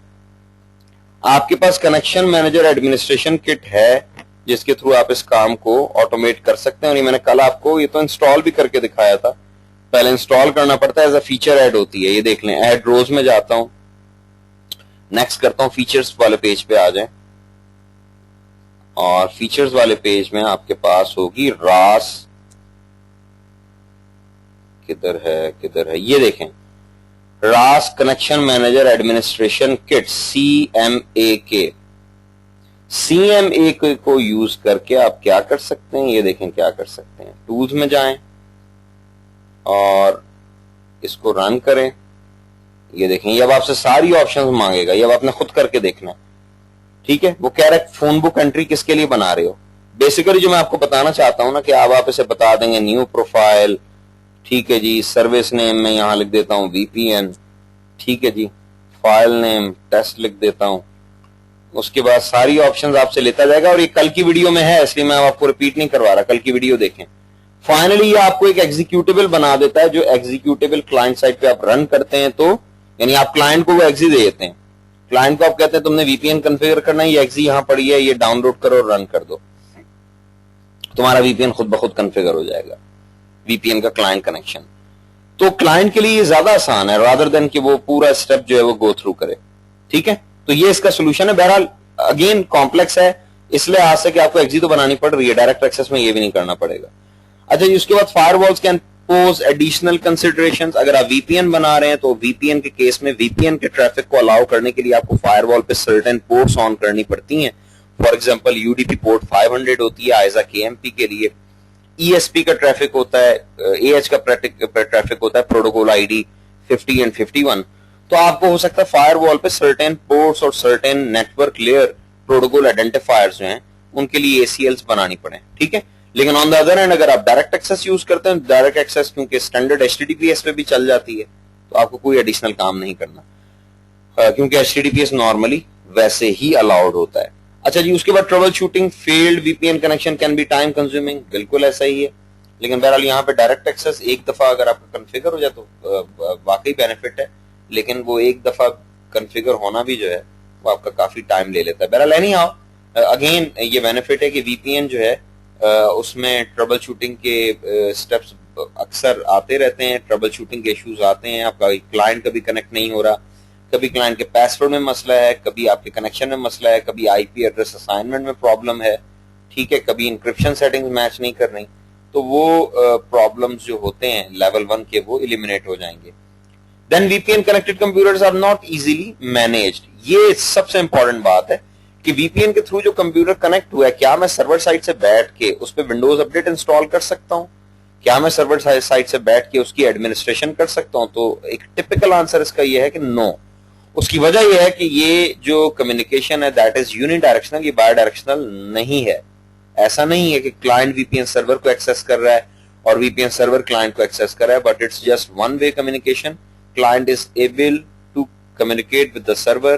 آپ کے پاس کنیکشن مینیجر ایڈمنسٹریشن کٹ ہے جس کے تھرو آپ اس کام کو آٹومیٹ کر سکتے ہیں, اور یہ میں نے کل آپ کو, یہ تو انسٹال بھی کر کے دکھایا تھا, پہلے انسٹال کرنا پڑتا ہے, ایز اے فیچر ایڈ ہوتی ہے. یہ دیکھ لیں, ایڈ روز میں جاتا ہوں, نیکسٹ کرتا ہوں, فیچرز والے پیج پہ آ جائیں, اور فیچرز والے پیج میں آپ کے پاس ہوگی راس, کدھر ہے, یہ دیکھیں, راس کنیکشن مینیجر ایڈمنسٹریشن کٹ, CMAK. CMAK کو یوز کر کے آپ کیا کر سکتے ہیں, یہ دیکھیں کیا کر سکتے ہیں. ٹولز میں جائیں اور اس کو رن کریں. یہ دیکھیں, یہ اب آپ سے ساری آپشنز مانگے گا, یہ اب آپ نے خود کر کے دیکھنا ہے. ٹھیک ہے, وہ کہہ رہا ہے فون بک انٹری کس کے لیے بنا رہے ہو. بیسیکلی جو میں آپ کو بتانا چاہتا ہوں نا, کہ آپ اسے بتا دیں گے نیو پروفائل, ٹھیک ہے جی, سروس نیم میں یہاں لکھ دیتا ہوں VPN, ٹھیک ہے جی, فائل نیم ٹیسٹ لکھ دیتا ہوں, اس کے بعد ساری آپشنز آپ سے لیتا جائے گا. اور یہ کل کی ویڈیو میں ہے, اس لیے میں آپ کو ریپیٹ نہیں کروا رہا, کل کی ویڈیو دیکھیں. فائنلی یہ آپ کو ایک ایگزیکیوٹیبل بنا دیتا ہے, جو ایگزیکیوٹیبل کلائنٹ سائٹ پہ آپ رن کرتے ہیں, تو یعنی آپ کلائنٹ کو وہ ایگزی دے دیتے ہیں, کلائنٹ کو آپ کہتے ہیں تم نے VPN کنفیگر کرنا ہے, یہ ایگزی یہاں پڑی ہے, یہ ڈاؤن لوڈ کرو اور رن کر دو, تمہارا VPN خود بخود کنفیگر ہو جائے گا, VPN کا کلائنٹ کنیکشن. تو کلائنٹ کے لیے یہ زیادہ آسان ہے رادر دین کہ وہ پورا اسٹیپ جو ہے وہ گو تھرو کرے. ٹھیک ہے, تو یہ اس کا سولوشن ہے. بہرحال اگین کمپلیکس ہے, اس لیے آج سے کہ آپ کو ایگزی تو بنانی پڑ رہی ہے, ڈائریکٹ ایکسس میں یہ بھی نہیں کرنا پڑے گا. اچھا جی, اس کے بعد firewalls can pose additional considerations. اگر آپ VPN بنا رہے ہیں تو VPN کے کیس میں VPN کے ٹریفک کو الاؤ کرنے کے لیے آپ کو فائر وال پہ سرٹن پورٹس آن کرنی پڑتی ہیں. فار ایگزامپل UDP پورٹ 500 ہوتی ہے آئزا KMP کے لیے, ESP کا ٹریفک ہوتا ہے, AH کا ٹریفک ہوتا ہے, پروٹوکول ID 50 اینڈ 51. تو آپ کو ہو سکتا ہے فائر وال پہ سرٹن پورٹس اور certain network layer protocol identifiers جو ہیں ان کے لیے ACLs بنانی پڑیں. ٹھیک ہے, لیکن آن دا ادر ہینڈ اگر آپ ڈائریکٹ ایکسس یوز کرتے ہیں, ڈائریکٹ ایکسس کیونکہ اسٹینڈرڈ HTTPS پہ بھی چل جاتی ہے, تو آپ کو کوئی ایڈیشنل کام نہیں کرنا, کیونکہ HTTPS نارملی ویسے ہی الاؤڈ ہوتا ہے. اچھا جی, اس کے بعد troubleshooting failed VPN connection can be time consuming, بالکل ایسا ہی ہے, لیکن بہرحال یہاں پہ ڈائریکٹ ایکسس ایک دفعہ اگر آپ کا کنفیگر ہو جائے تو واقعی بینیفٹ ہے, لیکن وہ ایک دفعہ کنفیگر ہونا بھی جو ہے وہ آپ کا کافی ٹائم لے لیتا ہے. بہرحال اینی ہاؤ اگین یہ بینیفٹ ہے کہ VPN جو ہے اس میں ٹربل شوٹنگ کے سٹیپس اکثر آتے رہتے ہیں, ٹربل شوٹنگ کے ایشوز آتے ہیں. آپ کا کلائنٹ کبھی کنیکٹ نہیں ہو رہا, کبھی کلائنٹ کے پاسورڈ میں مسئلہ ہے, کبھی آپ کے کنیکشن میں مسئلہ ہے, کبھی IP ایڈریس اسائنمنٹ میں پرابلم ہے, ٹھیک ہے, کبھی انکرپشن سیٹنگز میچ نہیں کر رہی. تو وہ پرابلمز جو ہوتے ہیں لیول 1 کے وہ ایلیمینیٹ ہو جائیں گے. Then VPN connected computers are not easily managed. یہ سب سے امپورٹنٹ بات ہے کہ VPN کے تھرو جو کمپیوٹر کنیکٹ ہوا ہے, کیا میں سرور سائٹ سے بیٹھ کے اس پہ ونڈوز اپڈیٹ انسٹال کر سکتا ہوں, کیا میں سرور سائٹ سے بیٹھ کے اس کی ایڈمنسٹریشن کر سکتا ہوں؟ تو ایک ٹپیکل آنسر اس کا یہ ہے کہ نو. اس کی وجہ یہ ہے کہ یہ جو کمیونیکیشن ہے دیٹ از یونی ڈائریکشنل, یہ بائی ڈائریکشنل نہیں ہے. ایسا نہیں ہے کہ کلائنٹ VPN سرور کو ایکسس کر رہا ہے اور VPN سرور کلائنٹ کو ایکسس کر رہا ہے, but it's just one way communication. client is able to communicate with the server,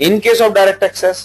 In case of direct access,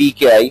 PKI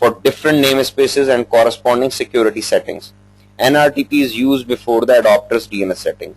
for different namespaces and corresponding security settings. NRTP is used before the adopter's DNS settings.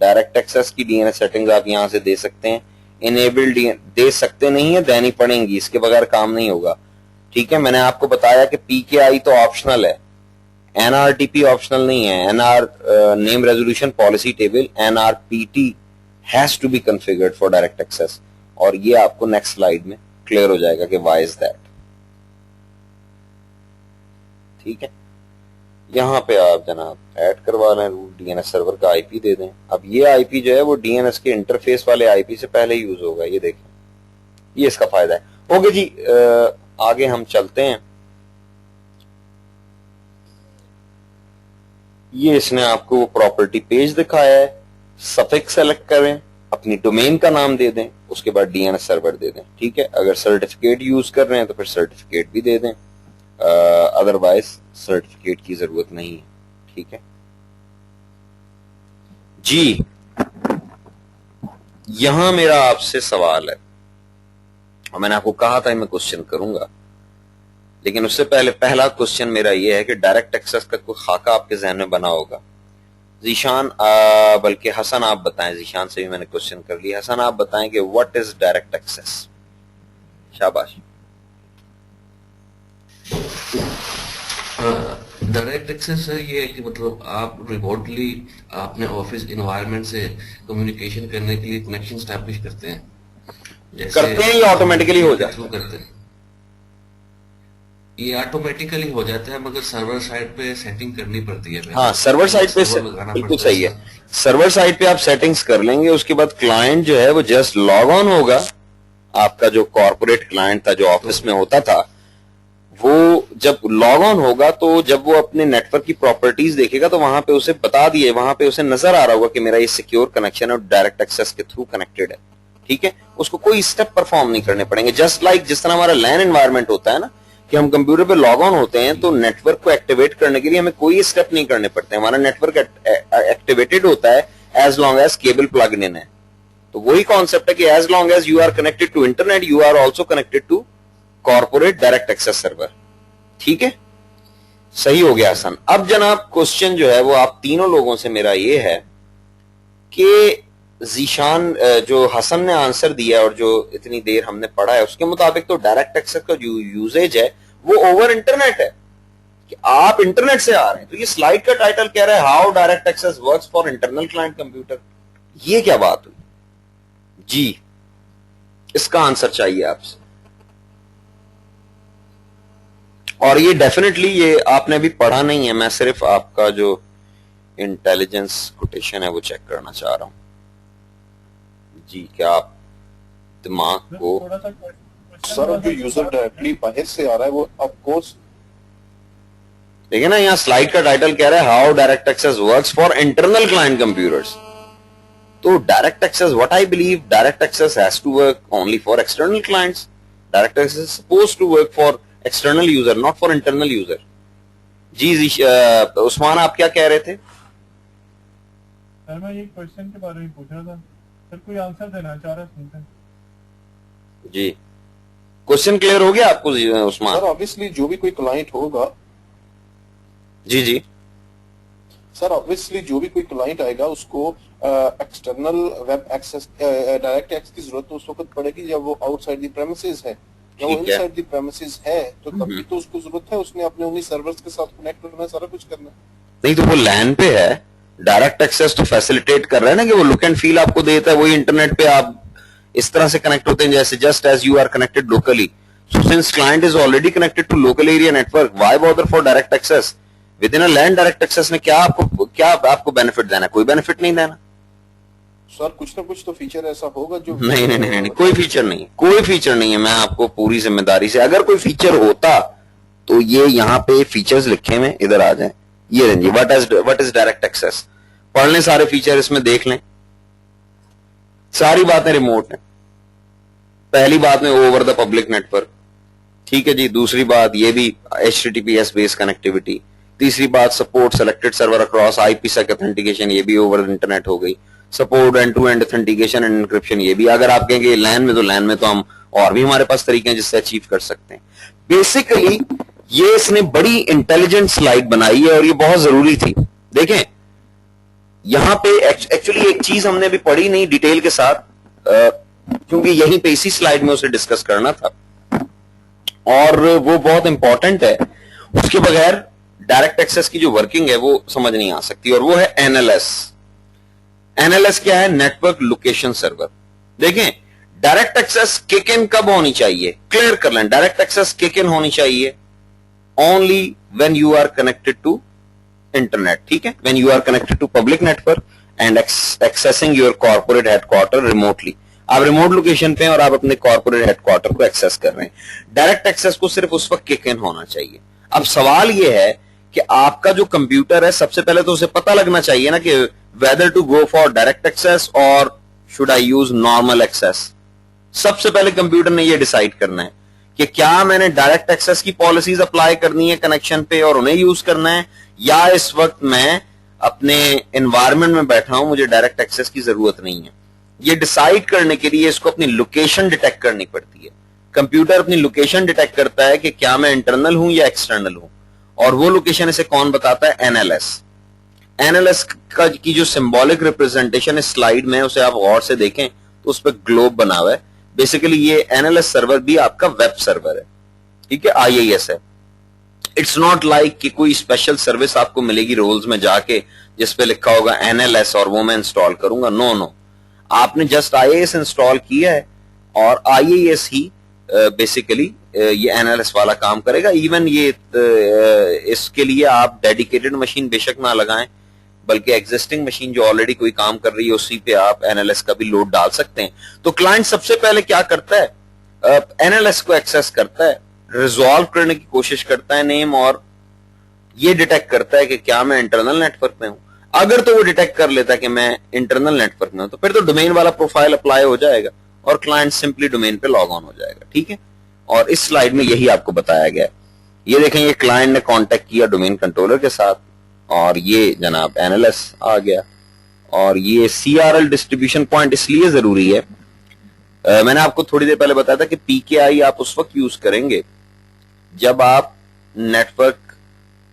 Direct access کی D N S settings آپ یہاں سے دے سکتے ہیں. Enable دے سکتے نہیں ہیں, دینی پڑیں گی, اس کے بغیر کام نہیں ہوگا. ٹھیک ہے, میں نے آپ کو بتایا کہ پی کے آئی تو آپشنل ہے, N R T P optional نہیں ہے. N R name resolution policy table N R P T has to be configured for direct access, اور یہ آپ کو نیکسٹ سلائیڈ میں کلیئر ہو جائے گا کہ وائی از دیٹ. ٹھیک ہے, یہاں پہ آپ جناب ایڈ کروا لیں روٹ ڈی این ایس سرور کا آئی پی دے دیں. اب یہ آئی پی جو ہے وہ ڈی این ایس کے انٹرفیس والے آئی پی سے پہلے یوز ہوگا, یہ دیکھیں, یہ اس کا فائدہ ہے. اوکے جی, آگے ہم چلتے ہیں. یہ اس نے آپ کو وہ پراپرٹی پیج دکھایا ہے, سفکس سلیکٹ کریں, اپنی ڈومین کا نام دے دیں, اس کے بعد ڈی این ایس سرور دے دیں. ٹھیک ہے, اگر سرٹیفکیٹ یوز کر رہے ہیں تو پھر سرٹیفکیٹ بھی دے دیں, ادروائز سرٹیفکیٹ کی ضرورت نہیں ہے. ٹھیک ہے جی, یہاں میرا آپ سے سوال ہے, اور میں نے آپ کو کہا تھا میں کوشچن کروں گا, لیکن اس سے پہلے پہلا کوشچن میرا یہ ہے کہ ڈائریکٹ ایکسیس کا کوئی خاکہ آپ کے ذہن میں بنا ہوگا. ذیشان, بلکہ حسن آپ بتائیں, ذیشان سے بھی میں نے کوشچن کر لیا. حسن آپ بتائیں کہ واٹ از ڈائریکٹ ایکسیس. شاباش. ڈائریکٹ ایکسیس ہے یہ کہ مطلب آپ ریموٹلی اپنے آفس انوائرمنٹ سے کمیونیکیشن کرنے کے لیے کنیکشن اسٹیبلش کرتے ہیں. کرتے ہیں یا آٹومیٹکلی ہو جاتا ہے؟ کرتے ہیں, یہ آٹومیٹیکلی ہو جاتا ہے, مگر سرور سائٹ پہ سیٹنگ کرنی پڑتی ہے. ہاں, سرور سائٹ پہ بالکل صحیح ہے, سرور سائٹ پہ آپ سیٹنگز کر لیں گے, اس کے بعد کلائنٹ جو ہے وہ جسٹ لاگ آن ہوگا. آپ کا جو کارپوریٹ کلائنٹ تھا جو آفس میں ہوتا تھا, وہ جب لاگ آن ہوگا تو جب وہ اپنے نیٹ ورک کی پراپرٹیز دیکھے گا تو وہاں پہ اسے بتا دیے, وہاں پہ اسے نظر آ رہا ہوگا کہ میرا یہ سیکیور کنیکشن ہے اور ڈائریکٹ ایکسیس کے تھرو کنیکٹڈ ہے. ٹھیک ہے, اس کو کوئی اسٹیپ پرفارم نہیں کرنے پڑیں گے. جسٹ لائک جس طرح ہمارا لین انوائرمنٹ ہوتا ہے نا, کہ ہم کمپیوٹر پہ لاگ آن ہوتے ہیں تو نیٹ ورک کو ایکٹیویٹ کرنے کے لیے ہمیں کوئی اسٹیپ نہیں کرنے پڑتے. ہمارا نیٹ ورک ایکٹیویٹڈ ہوتا ہے as long as cable plugged in ہے. تو وہی کانسیپٹ ہے کہ as long as you are connected to internet you are also connected to corporate direct access server. ٹھیک ہے, صحیح ہو گیا حسن. اب جناب کوشچن جو ہے وہ آپ تینوں لوگوں سے میرا یہ ہے کہ ذیشان, جو حسن نے آنسر دیا اور جو اتنی دیر ہم نے پڑھا ہے اس کے مطابق تو ڈائریکٹ ایکسیس کا جو یوزیج ہے وہ اوور انٹرنیٹ ہے, کہ آپ انٹرنیٹ سے آ رہے ہیں. تو یہ سلائیڈ کا ٹائٹل کہہ رہا ہے how direct access works for internal client computer. یہ کیا بات ہوئی جی, اس کا آنسر چاہیے آپ سے. اور یہ ڈیفینیٹلی یہ آپ نے ابھی پڑھا نہیں ہے, میں صرف آپ کا جو انٹیلیجنس کوٹیشن ہے وہ چیک کرنا چاہ رہا ہوں. جی, کیا آپ دماغ کو سر جو یوزر ڈائریکٹلی باہر سے آ رہا ہے وہ آف کورس دیکھیں نا, یہاں سلائیڈ کا ٹائٹل کہہ رہا ہے how direct access works for internal client computers. تو direct access, what I believe, direct access has to work only for external clients. Direct access is supposed to work for external user, not for internal user. جی عثمان آپ کیا کہہ رہے تھے؟ سر میں یہ question کے بارے میں پوچھ رہا تھا, سر کوئی آنسر دینا چاہ رہا سنتے ہیں. جی, کوشچن کلیئر ہو گیا آپ کو عثمان؟ سر obviously جو بھی کوئی کلائنٹ ہوگا, جی جی سر obviously جو بھی کوئی کلائنٹ آئے گا اس کو external web access direct access کی ضرورت تو اس وقت پڑے گی جب وہ آؤٹ سائڈ دی پریمیسز ہے. جب وہ ان سائڈ دی پریمیسز ہے تو تب تو اس کو ضرورت ہے, اس نے اپنے انہی سرورز کے ساتھ کنیکٹ کرنا ہے, سارا کچھ کرنا ہے. نہیں تو وہ لین پہ ہے, ڈائریکٹ ایکسیس تو فیسیلیٹیٹ کر رہا ہے نا, کہ وہ لک اینڈ فیل آپ کو دیتا ہے, وہی انٹرنیٹ پہ آپ اس طرح سے کنیکٹ ہوتے ہیں جیسے just as you are connected locally. So since client is already connected to local area network, why bother for direct access? Within a LAN direct access نے کیا آپ کو بینیفٹ دینا ہے؟ کوئی بینیفٹ نہیں دینا. سر کچھ نہ کچھ تو فیچر ایسا ہوگا جو نہیں, کوئی فیچر نہیں, کوئی فیچر نہیں ہے. میں آپ کو پوری ذمہ داری سے, اگر کوئی فیچر ہوتا تو یہ یہاں پہ فیچرز لکھے ہوئے ادھر آ جائیں. یہ رہیں جی, وٹ از ڈائریکٹ ایکسیس, پڑھ لیں سارے فیچر اس میں, دیکھ لیں, ساری باتیں ریموٹ ہیں. پہلی بات میں over the public network, ٹھیک ہے جی. دوسری بات یہ بھی HTTPS بیس کنیکٹیوٹی. تیسری بات support selected server across IPsec authentication, یہ بھی اوور انٹرنیٹ ہو گئی. Support end to end authentication and encryption, یہ بھی. اگر آپ کہیں گے لین میں, تو لین میں تو ہم اور بھی ہمارے پاس طریقے ہیں جس سے اچیو کر سکتے ہیں. بیسیکلی یہ اس نے بڑی انٹیلیجنٹ سلائیڈ بنائی ہے اور یہ بہت ضروری تھی. دیکھیں یہاں پہ ایکچولی ایک چیز ہم نے بھی پڑھی نہیں ڈیٹیل کے ساتھ, کیونکہ یہیں پہ اسی سلائیڈ میں اسے ڈسکس کرنا تھا, اور وہ بہت امپورٹنٹ ہے. اس کے بغیر ڈائریکٹ ایکسس کی جو ورکنگ ہے وہ سمجھ نہیں آ سکتی, اور وہ ہے N L S. N L S کیا ہے؟ Network location server. دیکھیں ڈائریکٹ ایکسس کک ان کب ہونی چاہیے, کلیئر کر لیں. ڈائریکٹ ایکسس کک ان ہونی چاہیے only when you are connected to internet, ٹھیک ہے, when you are connected to public network and accessing your corporate headquarter remotely. آپ ریموٹ لوکیشن پہ اور آپ اپنے کارپوریٹ ہیڈ کوارٹر کو ایکسس کر رہے ہیں. ڈائریکٹ ایکسس کو صرف اس وقت کک ان ہونا چاہیے. اب سوال یہ ہے کہ آپ کا جو کمپیوٹر ہے سب سے پہلے تو اسے پتا لگنا چاہیے نا کہ whether to go for direct access or should I use normal access. سب سے پہلے کمپیوٹر نے یہ ڈیسائیڈ کرنا ہے کہ کیا میں نے ڈائریکٹ ایکسس کی پالیسیز اپلائی کرنی ہے کنیکشن پہ اور انہیں یوز کرنا ہے, یا اس وقت میں اپنے انوائرمنٹ میں بیٹھا ہوں مجھے ڈائریکٹ ایکسس کی ضرورت نہیں ہے. یہ ڈیسائیڈ کرنے کے لیے اس کو اپنی لوکیشن ڈیٹیکٹ کرنی پڑتی ہے. کمپیوٹر اپنی لوکیشن ڈیٹیکٹ کرتا ہے کہ کیا میں انٹرنل ہوں یا ایکسٹرنل ہوں, اور وہ لوکیشن اسے کون بتاتا ہے؟ N L S. N L S کی جو سمبولک ریپرزینٹیشن اس سلائیڈ میں اسے آپ غور سے دیکھیں تو اس پہ گلوب بنا ہوا ہے. بیسیکلی یہ این ایل ایس سرور بھی آپ کا ویب سرور ہے, ٹھیک ہے, آئی اے ایس ہے. اٹس ناٹ لائک کہ کوئی اسپیشل سروس آپ کو ملے گی رولز میں جا کے جس پہ لکھا ہوگا این ایل ایس اور وہ میں انسٹال کروں گا. نو نو, آپ نے just I A S install کیا ہے اور آئی اے ایس ہی بیسیکلی یہ این ایل ایس والا کام کرے گا. ایون یہ اس کے لیے آپ ڈیڈیکیٹڈ مشین بے شک نہ لگائیں, بلکہ ایگزسٹنگ مشین جو آلریڈی کوئی کام کر رہی ہے اسی پہ آپ این ایل ایس کا بھی لوڈ ڈال سکتے ہیں. تو کلائنٹ سب سے پہلے کیا کرتا ہے؟ این ایل ایس کو ایکسس کرتا ہے, ریزالو کرنے کی کوشش کرتا ہے نیم, اور یہ ڈیٹیکٹ کرتا ہے کہ کیا میں انٹرنل نیٹ ورک میں ہوں. اگر تو وہ ڈیٹیکٹ کر لیتا ہے کہ میں انٹرنل نیٹ ورک میں ہوں تو پھر تو ڈومین والا پروفائل اپلائی ہو جائے گا اور کلائنٹ سمپلی ڈومین پہ لاگ آن ہو جائے گا, ٹھیک ہے. اور اس سلائیڈ میں یہی آپ کو بتایا گیا ہے. یہ دیکھیں یہ کلائنٹ نے کانٹیکٹ کیا ڈومین کنٹرولر کے ساتھ, اور یہ جناب این ایل ایس آ گیا. اور یہ C R L distribution point اس لیے ضروری ہے, میں نے آپ کو تھوڑی دیر پہلے بتایا تھا کہ پی کے آئی آپ اس وقت یوز کریں گے جب آپ نیٹورک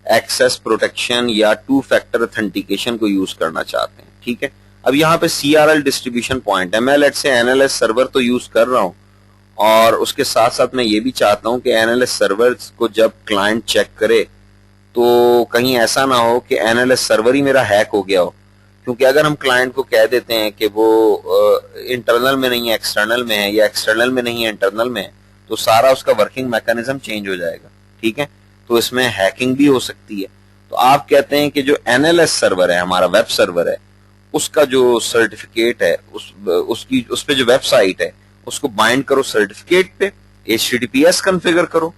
ایکسس پروٹیکشن یا ٹو فیکٹر اتھینٹیکیشن کو یوز کرنا چاہتے ہیں, ٹھیک ہے. اب یہاں پہ C R L distribution point ہے, میں لیٹ سے این ایل ایس سرور تو یوز کر رہا ہوں, اور اس کے ساتھ ساتھ میں یہ بھی چاہتا ہوں کہ این ایل ایس سرور کو جب کلائنٹ چیک کرے تو کہیں ایسا نہ ہو کہ این ایل ایس سرور ہی میرا ہیک ہو گیا ہو. کیونکہ اگر ہم کلائنٹ کو کہہ دیتے ہیں کہ وہ انٹرنل میں نہیں ہے ایکسٹرنل میں ہے, یا ایکسٹرنل میں نہیں ہے انٹرنل میں ہے, تو سارا اس کا ورکنگ میکانزم چینج ہو جائے گا, ٹھیک ہے. تو اس میں ہیکنگ بھی ہو سکتی ہے. تو آپ کہتے ہیں کہ جو این ایل ایس سرور ہے ہمارا ویب سرور ہے, اس کا جو سرٹیفکیٹ ہے اس پہ جو ویب سائٹ ہے اس کو بائنڈ کرو سرٹیفکیٹ پہ, H T T P S configure کرو.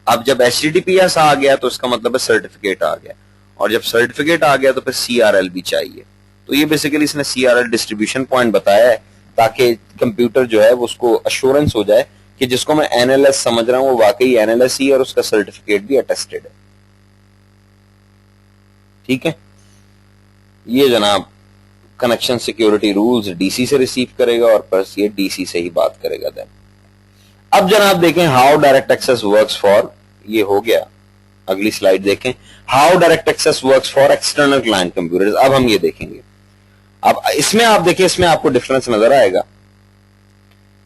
اب جب H T T P S آ گیا تو اس کا مطلب ہے سرٹیفکیٹ آ گیا, اور جب سرٹیفکیٹ آ گیا تو پھر سی آر ایل بھی چاہیے. تو یہ بیسیکلی اس نے C R L distribution point بتایا ہے تاکہ کمپیوٹر جو ہے اس کو اشورنس ہو جائے کہ جس کو میں این ایل ایس سمجھ رہا ہوں وہ واقعی این ایل ایس ہی اور اس کا سرٹیفکیٹ بھی اٹیسٹڈ ہے, ٹھیک ہے. یہ جناب connection security rules D C سے ریسیو کرے گا اور پلس یہ ڈی سی سے ہی بات کرے گا. دین اب جناب دیکھیں how direct access works for, یہ ہو گیا. اگلی سلائیڈ دیکھیں how direct access works for external client computer. اب ہم یہ دیکھیں گے. اب اس میں آپ دیکھیں اس میں آپ کو ڈفرنس نظر آئے گا.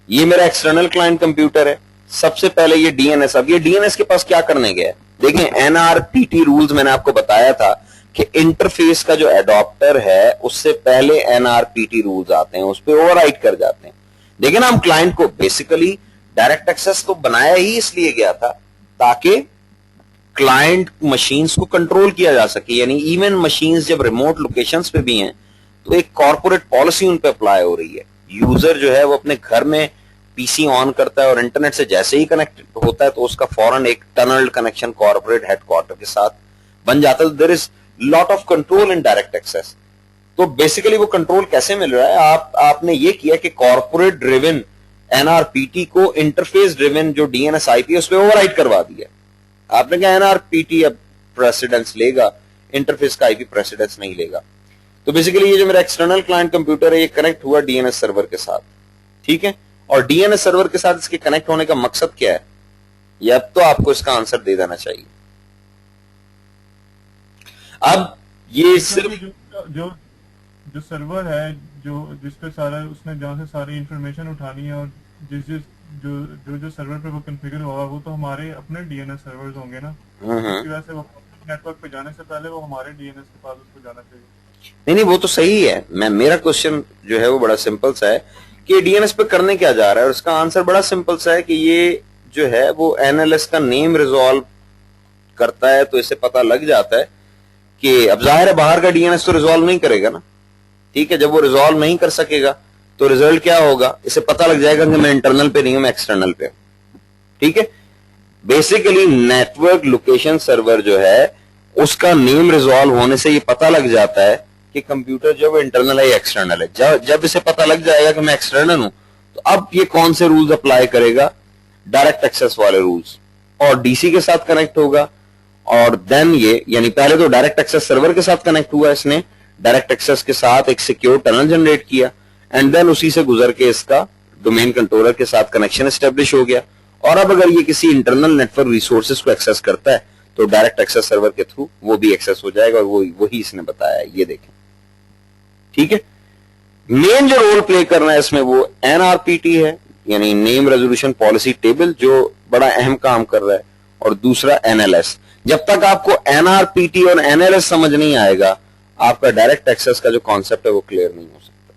یہ میرا ایکسٹرنل کلائنٹ کمپیوٹر ہے. سب سے پہلے یہ ڈی این ایس, اب یہ ڈی این ایس کے پاس کیا کرنے گیا ہے؟ دیکھیں N R P T rules میں نے آپ کو بتایا تھا کہ انٹرفیس کا جو ایڈاپٹر ہے اس سے پہلے N R P T rules آتے ہیں, اس پہ اوور رائٹ کر جاتے ہیں. دیکھیں نا ہم کلائنٹ کو بیسیکلی ڈائریکٹ ایکسس تو بنایا ہی اس لیے گیا تھا تاکہ کلائنٹ مشینز کو کنٹرول کیا جا سکے. یعنی ایون مشینز جب ریموٹ لوکیشنز پہ بھی ہیں تو ایک کارپوریٹ پالیسی ان پہ اپلائی ہو رہی ہے. یوزر جو ہے وہ اپنے گھر میں پی سی آن کرتا ہے اور انٹرنیٹ سے جیسے ہی کنیکٹ ہوتا ہے تو اس کا فوراً ایک tunneled connection corporate headquarter کے ساتھ بن جاتا ہے. There is lot of control in direct access. تو بیسیکلی وہ کنٹرول کیسے مل رہا ہے؟ آپ نے یہ کیا کہ corporate driven N R P T کو انٹرفیس ڈریون جو D N S I P ہے اس پہ اوور رائٹ کروا دیا. آپ نے کہا این آر پی ٹی اب پریسیڈنس لے گا, انٹرفیس کا آئی پی پریسیڈنس نہیں لے گا. تو بیسیکلی یہ جو میرا ایکسٹرنل کلائنٹ کمپیوٹر ہے یہ کنیکٹ ہوا ڈی این ایس سرور کے ساتھ, ٹھیک ہے. اور ڈی این ایس سرور کے ساتھ اس کے کنیکٹ ہونے کا مقصد کیا ہے یہ اب تو آپ کو اس کا آنسر دے دینا چاہیے. اب یہ صرف جو سرور ہے جس پہ سارا اس نے جہاں سے ساری انفارمیشن اٹھانی ہے اور جو سرور پہ وہ کنفیگر ہوگا وہ تو ہمارے اپنے ڈی این ایس سرورز ہوں گے نا, اس کی وجہ سے وہ نیٹ ورک پہ جانے سے پہلے وہ ہمارے ڈی این ایس کے پاس اس کو جانا چاہیے. نہیں وہ تو صحیح ہے. میرا کوشچن جو ہے وہ بڑا سمپل سا ہے کہ ڈی این ایس پہ کرنے کیا جا رہا ہے, اور اس کا آنسر بڑا سمپل سا ہے کہ یہ جو ہے وہ این ایل ایس کا نیم ریزالو کرتا ہے, تو اسے پتا لگ جاتا ہے کہ اب ظاہر ہے باہر کا ڈی این ایس تو ریزالو نہیں کرے گا نا, ٹھیک ہے. جب وہ ریزالو نہیں کر سکے گا تو ریزلٹ کیا ہوگا, اسے پتا لگ جائے گا کہ میں انٹرنل پہ نہیں ہوں, میں ایکسٹرنل پہ ہوں, ٹھیک ہے. بیسیکلی نیٹورک لوکیشن سرور جو ہے اس کا نیم ریزالو ہونے سے یہ پتا لگ جاتا ہے کہ کمپیوٹر جو ہے انٹرنل ہے یا ایکسٹرنل ہے. جب اسے پتا لگ جائے گا کہ میں ایکسٹرنل ہوں تو اب یہ کون سے رولز اپلائی کرے گا, ڈائریکٹ ایکسس والے رولز, اور ڈی سی کے ساتھ کنیکٹ ہوگا. اور دین یہ یعنی پہلے تو ڈائریکٹ ایکسس سرور کے ساتھ کنیکٹ ہوا, اس نے ڈائریکٹ ایکسس کے ساتھ ایک سیکیور ٹنل جنریٹ کیا, اینڈ دین اسی سے گزر کے اس کا ڈومین کنٹرولر کے ساتھ کنیکشن اسٹیبلش ہو گیا. اور اب اگر یہ کسی انٹرنل نیٹورک ریسورسز کو ایکسس کرتا ہے تو ڈائریکٹ ایکسس سرور کے تھرو وہ بھی ایکسس ہو جائے گا, اور وہی اس نے بتایا ہے, یہ دیکھیں, ٹھیک ہے. مین جو رول پلے کر رہا ہے اس میں وہ این آر پی ٹی ہے, یعنی نیم ریزولوشن پالیسی ٹیبل, جو بڑا اہم کام کر رہا ہے, اور دوسرا این ایل ایس. جب تک آپ کو این آر پی ٹی اور این ایل ایس سمجھ نہیں آئے گا آپ کا ڈائریکٹ ایکسس کا جو کانسیپٹ ہے وہ کلیئر نہیں ہو سکتا.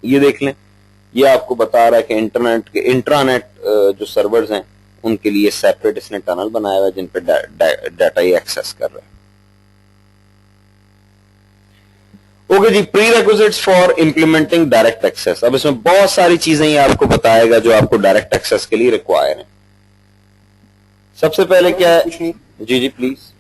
یہ دیکھ لیں, یہ آپ کو بتا رہا ہے کہ انٹرنیٹ کے انٹرانیٹ جو سرورز ہیں ان کے لیے سیپریٹ اس نے ٹنل بنایا ہوا ہے جن پہ ڈیٹا ہی ایکسس کر رہا ہے. اوکے جی, prerequisites for implementing direct access. اب اس میں بہت ساری چیزیں یہ آپ کو بتائے گا جو آپ کو ڈائریکٹ ایکسس کے لیے ریکوائر ہیں. سب سے پہلے کیا ہے, جی پلیز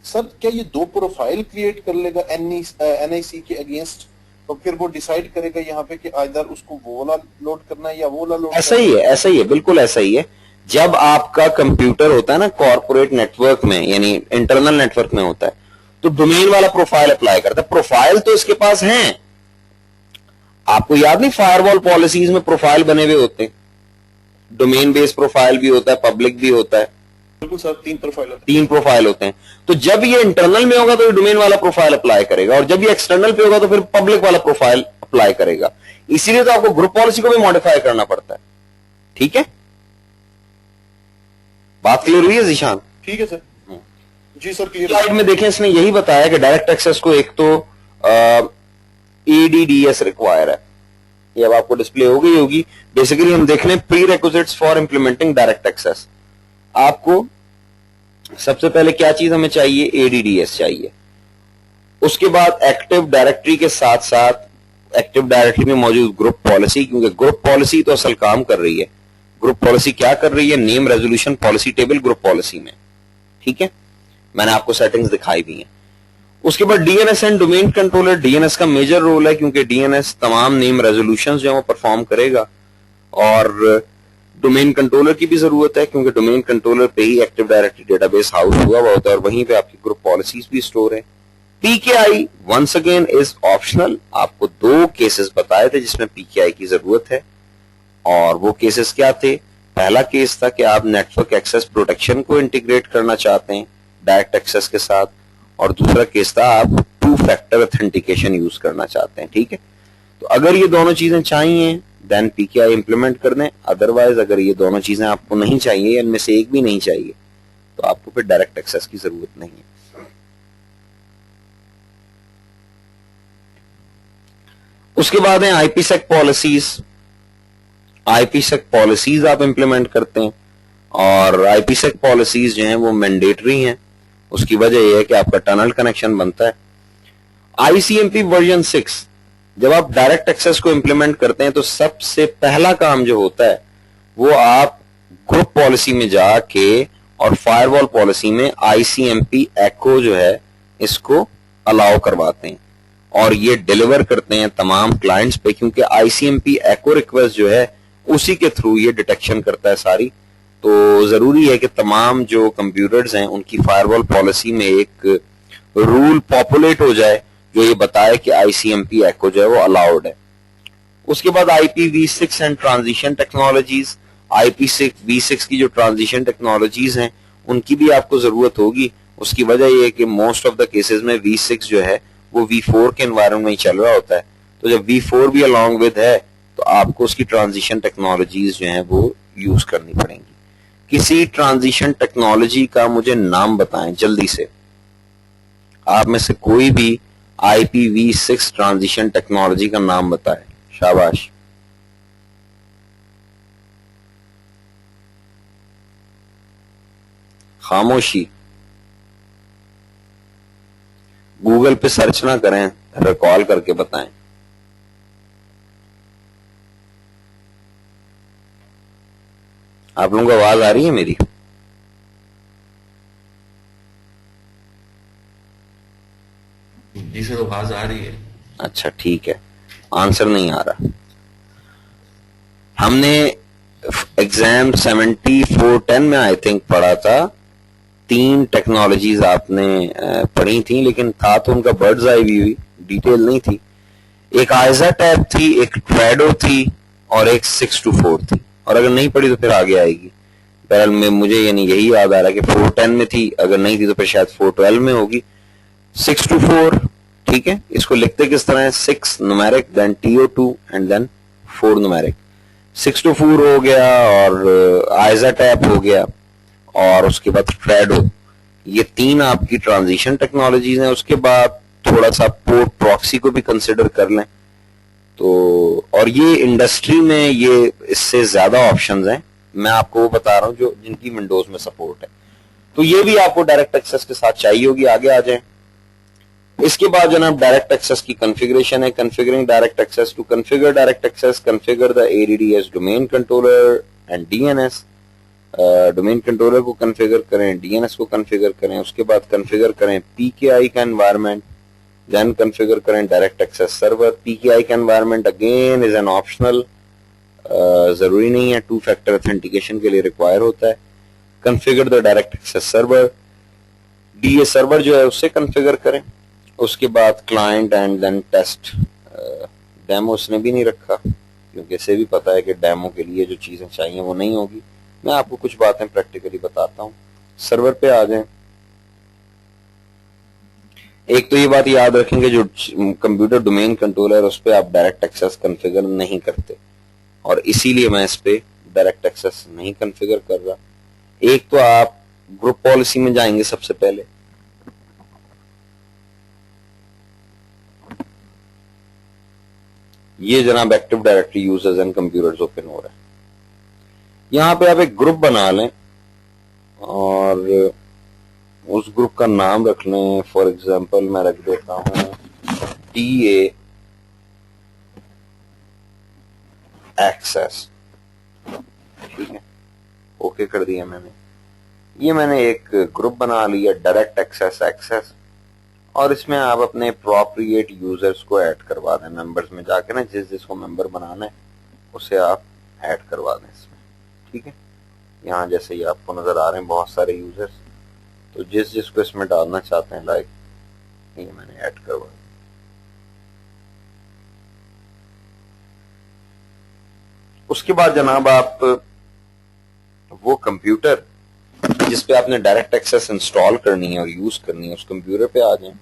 سر, کیا یہ 2 پروفائل کریٹ کر لے گا این آئی سی کے اگینسٹ, تو پھر وہ ڈیسائیڈ کرے گا یہاں پہ کہ ادھر اس کو وہ والا لوڈ کرنا ہے یا وہ والا لوڈ کرنا ہے؟ ایسا ہی ہے, بالکل ایسا ہی ہے. جب آپ کا کمپیوٹر ہوتا ہے نا کارپوریٹ نیٹورک میں, یعنی انٹرنل نیٹورک میں ہوتا ہے, تو ڈومین والا پروفائل اپلائی کرتا ہے. پروفائل تو اس کے پاس ہیں, آپ کو یاد نہیں فائر وال پالیسیز میں پروفائل بنے ہوئے ہوتے ہیں, ڈومین بیس پروفائل بھی ہوتا ہے, پبلک بھی ہوتا ہے, بالکل سر, 3 پروفائل ہوتے ہیں. تو جب یہ انٹرنل میں ہوگا تو یہ ڈومین والا پروفائل اپلائی کرے گا, اور جب یہ ایکسٹرنل پہ ہوگا تو پھر پبلک والا پروفائل اپلائی کرے گا. اسی لیے تو آپ کو گروپ پالیسی کو بھی ماڈیفائی کرنا پڑتا ہے, ٹھیک ہے. بات کلیئر ہوئی ہے ذیشان؟ ٹھیک ہے سر, جی سر کلیئر. سلائیڈ میں دیکھیں اس نے یہی بتایا کہ ڈائریکٹ ایکسس کو ایک تو E D D S require ہے, یہ اب آپ کو ڈسپلے ہوگی. بیسیکلی ہم دیکھ لیں prerequisites for implementing direct access. آپ کو سب سے پہلے کیا چیز ہمیں چاہیے, اے ڈی ڈی ایس چاہیے. اس کے بعد ایکٹیو ڈائریکٹری کے ساتھ ساتھ ایکٹیو ڈائریکٹری میں موجود گروپ پالیسی, کیونکہ گروپ پالیسی تو اصل کام کر رہی ہے. گروپ پالیسی کیا کر رہی ہے, name resolution policy table group policy میں, ٹھیک ہے. میں نے آپ کو سیٹنگز دکھائی بھی ہیں. اس کے بعد D N S and domain controller. D N S کا میجر رول ہے کیونکہ ڈی این ایس تمام نیم ریزولوشن جو ہیں وہ پرفارم کرے گا, اور ڈومین کنٹرولر کی بھی ضرورت ہے کیونکہ ڈومین کنٹرولر پہ ہی active directory database house ہوا ہوتا ہے, اور وہیں پہ آپ کی گروپ پالیسیز بھی اسٹور ہیں. پی کے آئی ونس اگین از آپشنل. آپ کو 2 کیسز بتائے تھے جس میں پی کے آئی کی ضرورت ہے, اور وہ کیسز کیا تھے. پہلا کیس تھا کہ آپ نیٹورک ایکسس پروٹیکشن کو انٹیگریٹ کرنا چاہتے ہیں ڈائریکٹ ایکسس کے ساتھ, اور دوسرا کیس تھا آپ 2 فیکٹر اتھینٹیکیشن یوز کرنا چاہتے ہیں, ٹھیک ہے. تو اگر یہ دونوں چیزیں چاہیے دین پی کے آئی امپلیمنٹ کر دیں. ادروائز اگر یہ دونوں چیزیں آپ کو نہیں چاہیے, ان میں سے ایک بھی نہیں چاہیے, تو آپ کو پھر ڈائریکٹ ایکسس کی ضرورت نہیں ہے. اس کے بعد ہیں آئی پی سیک پالیسیز. آئی پی سیک پالیسیز آپ امپلیمنٹ کرتے ہیں, اور آئی پی سیک پالیسیز جو ہیں وہ مینڈیٹری ہیں. اس کی وجہ یہ ہے کہ آپ کا ٹنل کنیکشن بنتا ہے. آئی سی ایم پی ورژن 6 جب آپ ڈائریکٹ ایکسس کو امپلیمنٹ کرتے ہیں تو سب سے پہلا کام جو ہوتا ہے وہ آپ گروپ پالیسی میں جا کے اور فائر وال پالیسی میں آئی سی ایم پی ایکو جو ہے اس کو الاؤ کرواتے ہیں, اور یہ ڈیلیور کرتے ہیں تمام کلائنٹس پہ, کیونکہ I C M P echo request جو ہے اسی کے تھرو یہ ڈیٹیکشن کرتا ہے ساری. تو ضروری ہے کہ تمام جو کمپیوٹرز ہیں ان کی فائر وال پالیسی میں ایک رول پاپولیٹ ہو جائے جو یہ بتائے کہ آئی سی ایم پی ایکو جو ہے وہ الاؤڈ ہے. اس کے بعد آئی پی وی 6 اینڈ ٹرانزیشن ٹیکنالوجیز. آئی پی وی 6 کی جو ٹرانزیشن ٹیکنالوجیز ہیں ان کی بھی آپ کو ضرورت ہوگی. اس کی وجہ یہ ہے کہ موسٹ آف دا کیسز میں وی 6 جو ہے وہ V4 کے انوائرمنٹ میں ہی چل رہا ہوتا ہے. تو جب V4 بھی along with ہے تو آپ کو اس کی ٹرانزیشن ٹیکنالوجیز جو ہیں وہ یوز کرنی پڑیں گی. کسی ٹرانزیشن ٹیکنالوجی کا مجھے نام بتائیں جلدی سے, آپ میں سے کوئی بھی IPv6 ٹرانزیشن ٹیکنالوجی کا نام بتائیں. شاباش. خاموشی. گوگل پہ سرچ نہ کریں, ریکال کر کے بتائیں. آپ لوگوں کو آواز آ رہی ہے میری؟ جی سر آواز آ رہی ہے. اچھا ٹھیک ہے, آنسر نہیں آ رہا. ہم نے ایگزام 7410 میں آئی تھنک پڑھا تھا, 3 ٹیکنالوجیز آپ نے پڑھی تھیں, لیکن تھا تو ان کا برڈز آئی ویو, ڈیٹیل نہیں تھی. ایک آئزا ٹیب تھی, ایک ٹریڈو تھی, اور ایک 624 تھی. اور اگر نہیں پڑھی تو پھر آگے آئے گی. بہرحال میں مجھے یعنی یہی یاد آ رہا ہے کہ 410 میں تھی, اگر نہیں تھی تو پھر شاید 412 میں ہوگی. 624 ٹھیک ہے. اس کو لکھتے کس طرح ہے؟ 6 numeric then TO2 and then 4 numeric. 624 ہو گیا, اور آئزا ٹیپ ہو گیا, اور اس کے بعد ٹریڈو. یہ 3 آپ کی ٹرانزیشن ٹیکنالوجیز ہیں. اس کے بعد تھوڑا سا پورٹ پراکسی کو بھی کنسیڈر کر لیں تو, اور یہ انڈسٹری میں یہ اس سے زیادہ آپشنز ہیں. میں آپ کو وہ بتا رہا ہوں جو جن کی ونڈوز میں سپورٹ ہے. تو یہ بھی آپ کو ڈائریکٹ ایکسس کے ساتھ چاہیے ہوگی. آگے آ جائیں. اس کے بعد جناب ڈائریکٹ ایکسس کی کنفیگریشن ہے. Configuring direct access. To configure direct access, configure the ADDS domain controller and DNS. Domain controller کو کنفیگر کریں, DNS کو کنفیگر کریں. اس کے بعد کنفیگر کریں PKI کا انوائرمنٹ, دین کنفیگر کریں ڈائریکٹ ایکسس سرور. PKI کا environment again is an optional, ضروری نہیں ہے, 2 فیکٹر اتھینٹیکیشن کے لیے ریکوائر ہوتا ہے. Configure the direct access server. DA server جو ہے اس سے کنفیگر کریں. اس کے بعد client and then test. Demo اس نے بھی نہیں رکھا کیونکہ اسے بھی پتا ہے کہ ڈیمو کے لیے جو چیزیں چاہیے وہ نہیں ہوگی. میں آپ کو کچھ باتیں پریکٹیکلی بتاتا ہوں. سرور پہ آ جائیں. ایک تو یہ بات یاد رکھیں کہ جو کمپیوٹر ڈومین کنٹرولر اس پہ آپ ڈائریکٹ ایکسس کنفیگر نہیں کرتے, اور اسی لیے میں اس پہ ڈائریکٹ ایکسس نہیں کنفیگر کر رہا. ایک تو آپ گروپ پالیسی میں جائیں گے سب سے پہلے. یہ جناب active directory users and computers open ہو رہا ہے. یہاں پہ آپ ایک گروپ بنا لیں اور اس گروپ کا نام رکھ لیں. فار ایگزامپل میں رکھ دیتا ہوں DA ایکسس. ٹھیک ہے, اوکے کر دیا میں نے. یہ میں نے ایک گروپ بنا لیا ڈائریکٹ ایکسس, اور اس میں آپ اپنے اپروپریٹ یوزرز کو ایڈ کروا دیں. ممبرز میں جا کے نا جس کو ممبر بنانا ہے اسے آپ ایڈ کروا دیں اس میں. ٹھیک ہے, یہاں جیسے یہ آپ کو نظر آ رہے ہیں بہت سارے یوزرز, تو جس کو اس میں ڈالنا چاہتے ہیں لائک یہ میں نے ایڈ کروا دیا. اس کے بعد جناب آپ وہ کمپیوٹر جس پہ آپ نے ڈائریکٹ ایکسس انسٹال کرنی ہے اور یوز کرنی ہے اس کمپیوٹر پہ آ جائیں.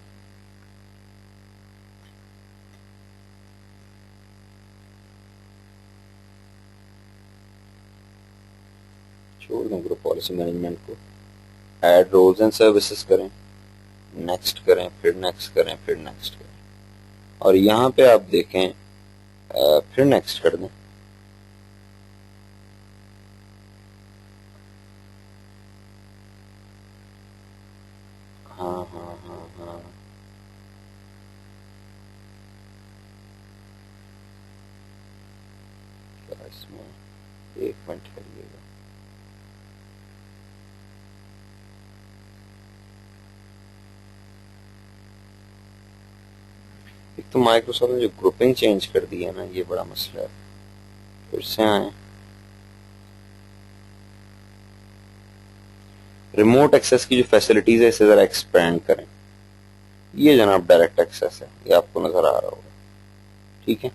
چھوڑ دیں گروپ پالیسی مینجمنٹ کو. ایڈ رولز اینڈ سروسز کریں, نیکسٹ کریں, پھر نیکسٹ کریں, پھر نیکسٹ کریں, اور یہاں پہ آپ دیکھیں پھر نیکسٹ کر دیں. ہاں ہاں ہاں ہاں کیا اس میں 1 منٹ کریے گا. ایک تو مائکروسافٹ نے جو گروپنگ چینج کر دی ہے نا, یہ بڑا مسئلہ ہے. پھر سے آئیں, ریموٹ ایکسس کی جو فیسلٹیز ہے اسے ذرا ایکسپینڈ کریں. یہ جناب ڈائریکٹ ایکسس ہے, یہ آپ کو نظر آ رہا ہوگا. ٹھیک ہے,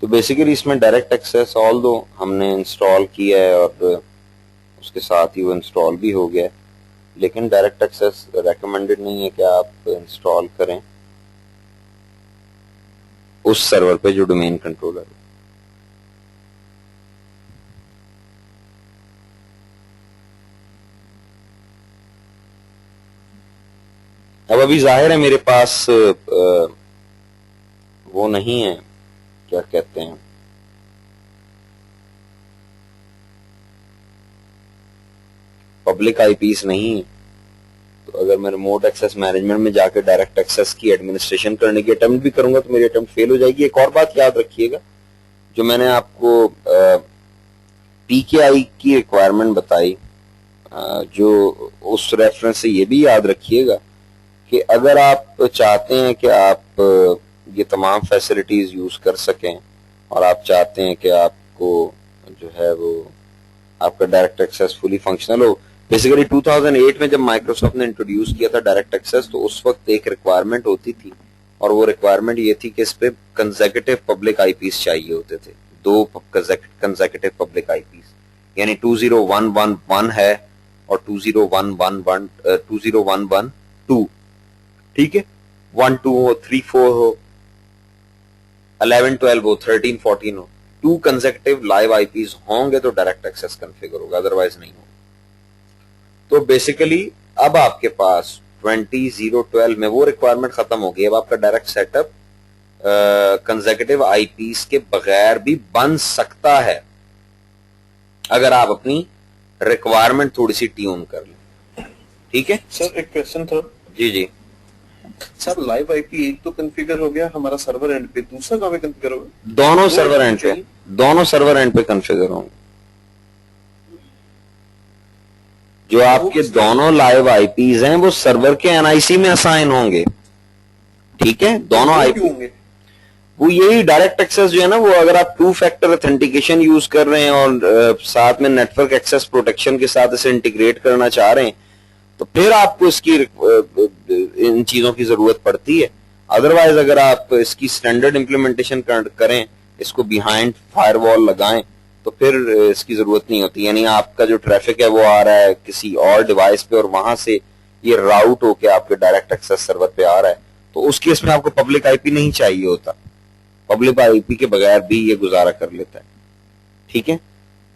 تو بیسیکلی اس میں ڈائریکٹ ایکسس آل دو ہم نے انسٹال کیا ہے اور اس کے ساتھ ہی وہ انسٹال بھی ہو گیا ہے, لیکن ڈائریکٹ ایکسس ریکمینڈڈ نہیں ہے کہ آپ انسٹال کریں. اس سرور پہ جو ڈومین کنٹرولر ہے. اب ابھی ظاہر ہے میرے پاس وہ نہیں ہے، کیا کہتے ہیں، پبلک آئی پیز نہیں ہے. تو اگر میں ریموٹ ایکسیس مینجمنٹ میں جا کے ڈائریکٹ ایکسیس کی ایڈمنسٹریشن کرنے کی اٹمپٹ بھی کروں گا تو میری اٹمپٹ فیل ہو جائے گی. ایک اور بات یاد رکھیے گا، جو میں نے آپ کو پی کے آئی کی ریکوائرمنٹ بتائی، جو اس ریفرنس سے یہ بھی یاد رکھیے گا کہ اگر آپ چاہتے ہیں کہ آپ یہ تمام فیسلٹیز یوز کر سکیں اور آپ چاہتے ہیں کہ آپ کو جو ہے وہ آپ کا ڈائریکٹ ایکسیس فلی فنکشنل ہو. بیسیکلی 2008 میں جب مائکروسافٹ نے انٹروڈیوس کیا تھا ڈائریکٹ ایکسیس تو اس وقت ایک ریکوائرمنٹ ہوتی تھی، اور وہ ریکوائرمنٹ یہ تھی کہ اس پہ کنزیکٹیو پبلک آئی پیز چاہیے ہوتے تھے، 2 کنزیکٹیو پبلک آئی پیز، یعنی 20111 ہے اور 20112. ٹھیک ہے، 1 2 ہو، 3 4 ہو، 11 12 ہو، 13 14 ہو، 2 کنزیکٹیو لائیو آئی پیز ہوں گے تو ڈائریکٹ ایکسیس کنفیگر ہوگا، ادروائز نہیں ہوگا. تو بیسیکلی اب آپ کے پاس 20.0.12 میں وہ ریکوائرمنٹ ختم ہو گئی. اب آپ کا direct set up consecutive IPs کے بغیر بھی بن سکتا ہے اگر آپ اپنی ریکوائرمنٹ تھوڑی سی ٹیون کر لیں. ٹھیک ہے سر ایک کوشچن تھا. جی سر لائیو آئی پی ایک تو کنفیگر ہو گیا ہمارا سرور اینڈ پہ، دوسرا کہاں پہ کنفیگر ہوگا؟ دونوں سرور اینڈ پہ کنفیگر ہوں گے. جو آپ کے دونوں لائیو آئی پیز ہیں وہ سرور کے این آئی سی میں اسائن ہوں گے. ٹھیک ہے، دونوں آئی پی ہوں گے. وہ یہی ڈائریکٹ ایکسیس جو ہے نا، وہ اگر آپ 2 فیکٹر اتھینٹیکیشن یوز کر رہے ہیں اور ساتھ میں نیٹ ورک ایکسیس پروٹیکشن کے ساتھ اسے انٹیگریٹ کرنا چاہ رہے ہیں تو پھر آپ کو اس کی ان چیزوں کی ضرورت پڑتی ہے. ادروائز اگر آپ اس کی اسٹینڈرڈ امپلیمنٹیشن کریں، اس کو بیہائنڈ فائر وال لگائیں تو پھر اس کی ضرورت نہیں ہوتی. یعنی آپ کا جو ٹریفک ہے وہ آ رہا ہے کسی اور ڈیوائس پہ اور وہاں سے یہ راؤٹ ہو کے آپ کے ڈائریکٹ ایکسیس سرور پہ آ رہا ہے، تو اس کیس میں آپ کو پبلک آئی پی نہیں چاہیے ہوتا. پبلک آئی پی کے بغیر بھی یہ گزارا کر لیتا ہے. ٹھیک ہے،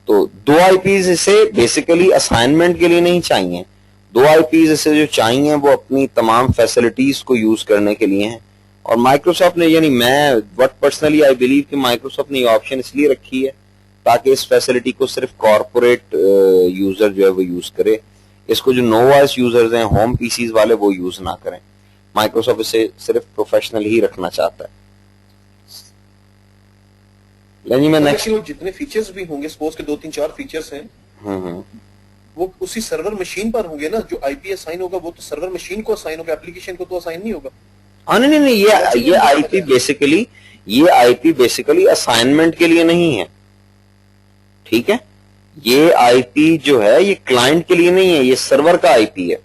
تو 2 آئی پیز اسے بیسیکلی اسائنمنٹ کے لیے نہیں چاہیے. 2 آئی پیز اسے جو چاہیے وہ اپنی تمام فیسلٹیز کو یوز کرنے کے لیے ہیں. اور مائکروسافٹ نے، یعنی میں وٹ پرسنلی آئی بلیو کہ مائکروسافٹ نے یہ آپشن اس لیے رکھی ہے تاکہ اس فیسلٹی کو صرف کارپوریٹ یوزر جو ہے وہ یوز کرے. اس کو جو نو وائس یوزرز ہیں، ہوم پی سیز والے، وہ یوز نہ کریں. مائکروسافٹ اسے صرف پروفیشنل ہی رکھنا چاہتا ہے. جتنے فیچرز بھی ہوں گے، سپوز کے 2 3 4 فیچرز ہیں، وہ اسی سرور مشین پر ہوں گے نا. جو آئی پی اسائن ہوگا وہ تو سرور مشین کو اسائن ہوگا، اپلیکیشن کو تو اسائن نہیں ہوگا. نہیں، یہ آئی پی بیسیکلی اسائنمنٹ کے لیے نہیں ہے. ٹھیک ہے، یہ آئی پی جو ہے یہ کلائنٹ کے لیے نہیں ہے، یہ سرور کا آئی پی ہے.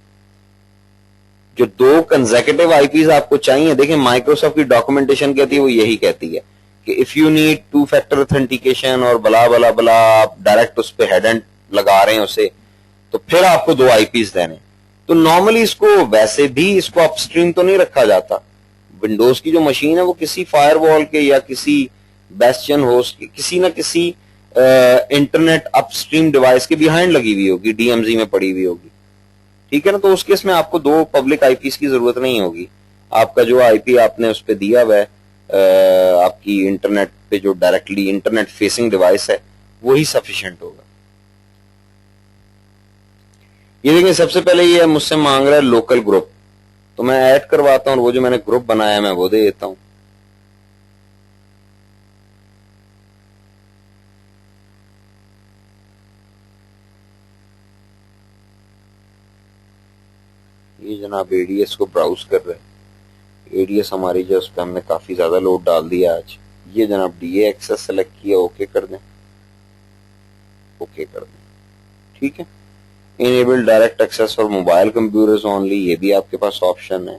جو 2 کنزیکٹیو آئی پیز آپ کو چاہیے، دیکھیں مائکروسافٹ کی ڈاکومنٹیشن کہتی ہے، وہ یہی کہتی ہے کہ if you need 2 factor authentication اور بلا بلا بلا، آپ ڈائریکٹ اس پہ ہیڈ اینڈ لگا رہے ہیں اسے، تو پھر آپ کو 2 آئی پیز دینے. تو نارملی اس کو ویسے بھی اس کو اپ اسٹریم تو نہیں رکھا جاتا. ونڈوز کی جو مشین ہے وہ کسی فائر وال کے یا کسی بیسٹین ہوسٹ کے کسی نہ کسی انٹرنیٹ اپ اسٹریم ڈیوائس کے بیہائنڈ لگی ہوئی ہوگی، ڈی ایم زی میں پڑی ہوئی ہوگی. ٹھیک ہے نا، تو اس کیس میں آپ کو 2 پبلک آئی پیز کی ضرورت نہیں ہوگی. آپ کا جو آئی پی آپ نے اس پہ دیا ہوا ہے آپ کی انٹرنیٹ پہ جو ڈائریکٹلی انٹرنیٹ فیسنگ ڈیوائس ہے وہی سفیشینٹ ہوگا. یہ دیکھیں سب سے پہلے یہ مجھ سے مانگ رہا ہے لوکل گروپ، تو میں ایڈ کرواتا ہوں اور وہ جو میں نے گروپ بنایا ہے میں وہ دے دیتا ہوں. یہ جناب اے ڈی ایس کو براؤز کر رہے ہیں. اے ڈی ایس ہماری جو اس پہ ہم نے کافی زیادہ لوڈ ڈال دیا آج. یہ جناب ڈی اے ایکسس سلیکٹ کیا، اوکے کر دیں، اوکے کر دیں. ٹھیک ہے، enable direct access for mobile computers only, یہ بھی آپ کے پاس آپشن ہے.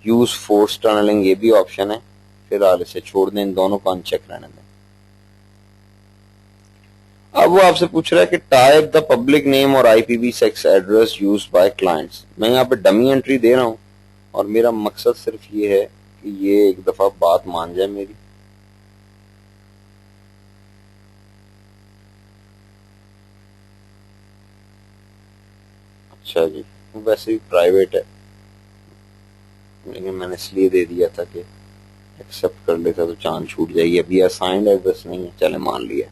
یوز فورس ٹنلنگ، یہ بھی آپشن ہے. فی الحال اسے چھوڑ دیں، ان دونوں کو ان چیک رہنے دیں. اب وہ آپ سے پوچھ رہا ہے کہ ٹائپ دا پبلک نیم اور آئی پی وی 6 ایڈریس یوز بائی کلائنٹس. میں یہاں پہ ڈمی انٹری دے رہا ہوں اور میرا مقصد صرف یہ ہے کہ یہ ایک دفعہ بات مان جائے میری اچھا جی، ویسے بھی پرائیویٹ ہے لیکن میں نے اس لیے دے دیا تھا کہ ایکسپٹ کر لیتا تو چاند چھوٹ جائے گی. ابھی اسائنڈ ایڈریس نہیں ہے, چلے مان لیا.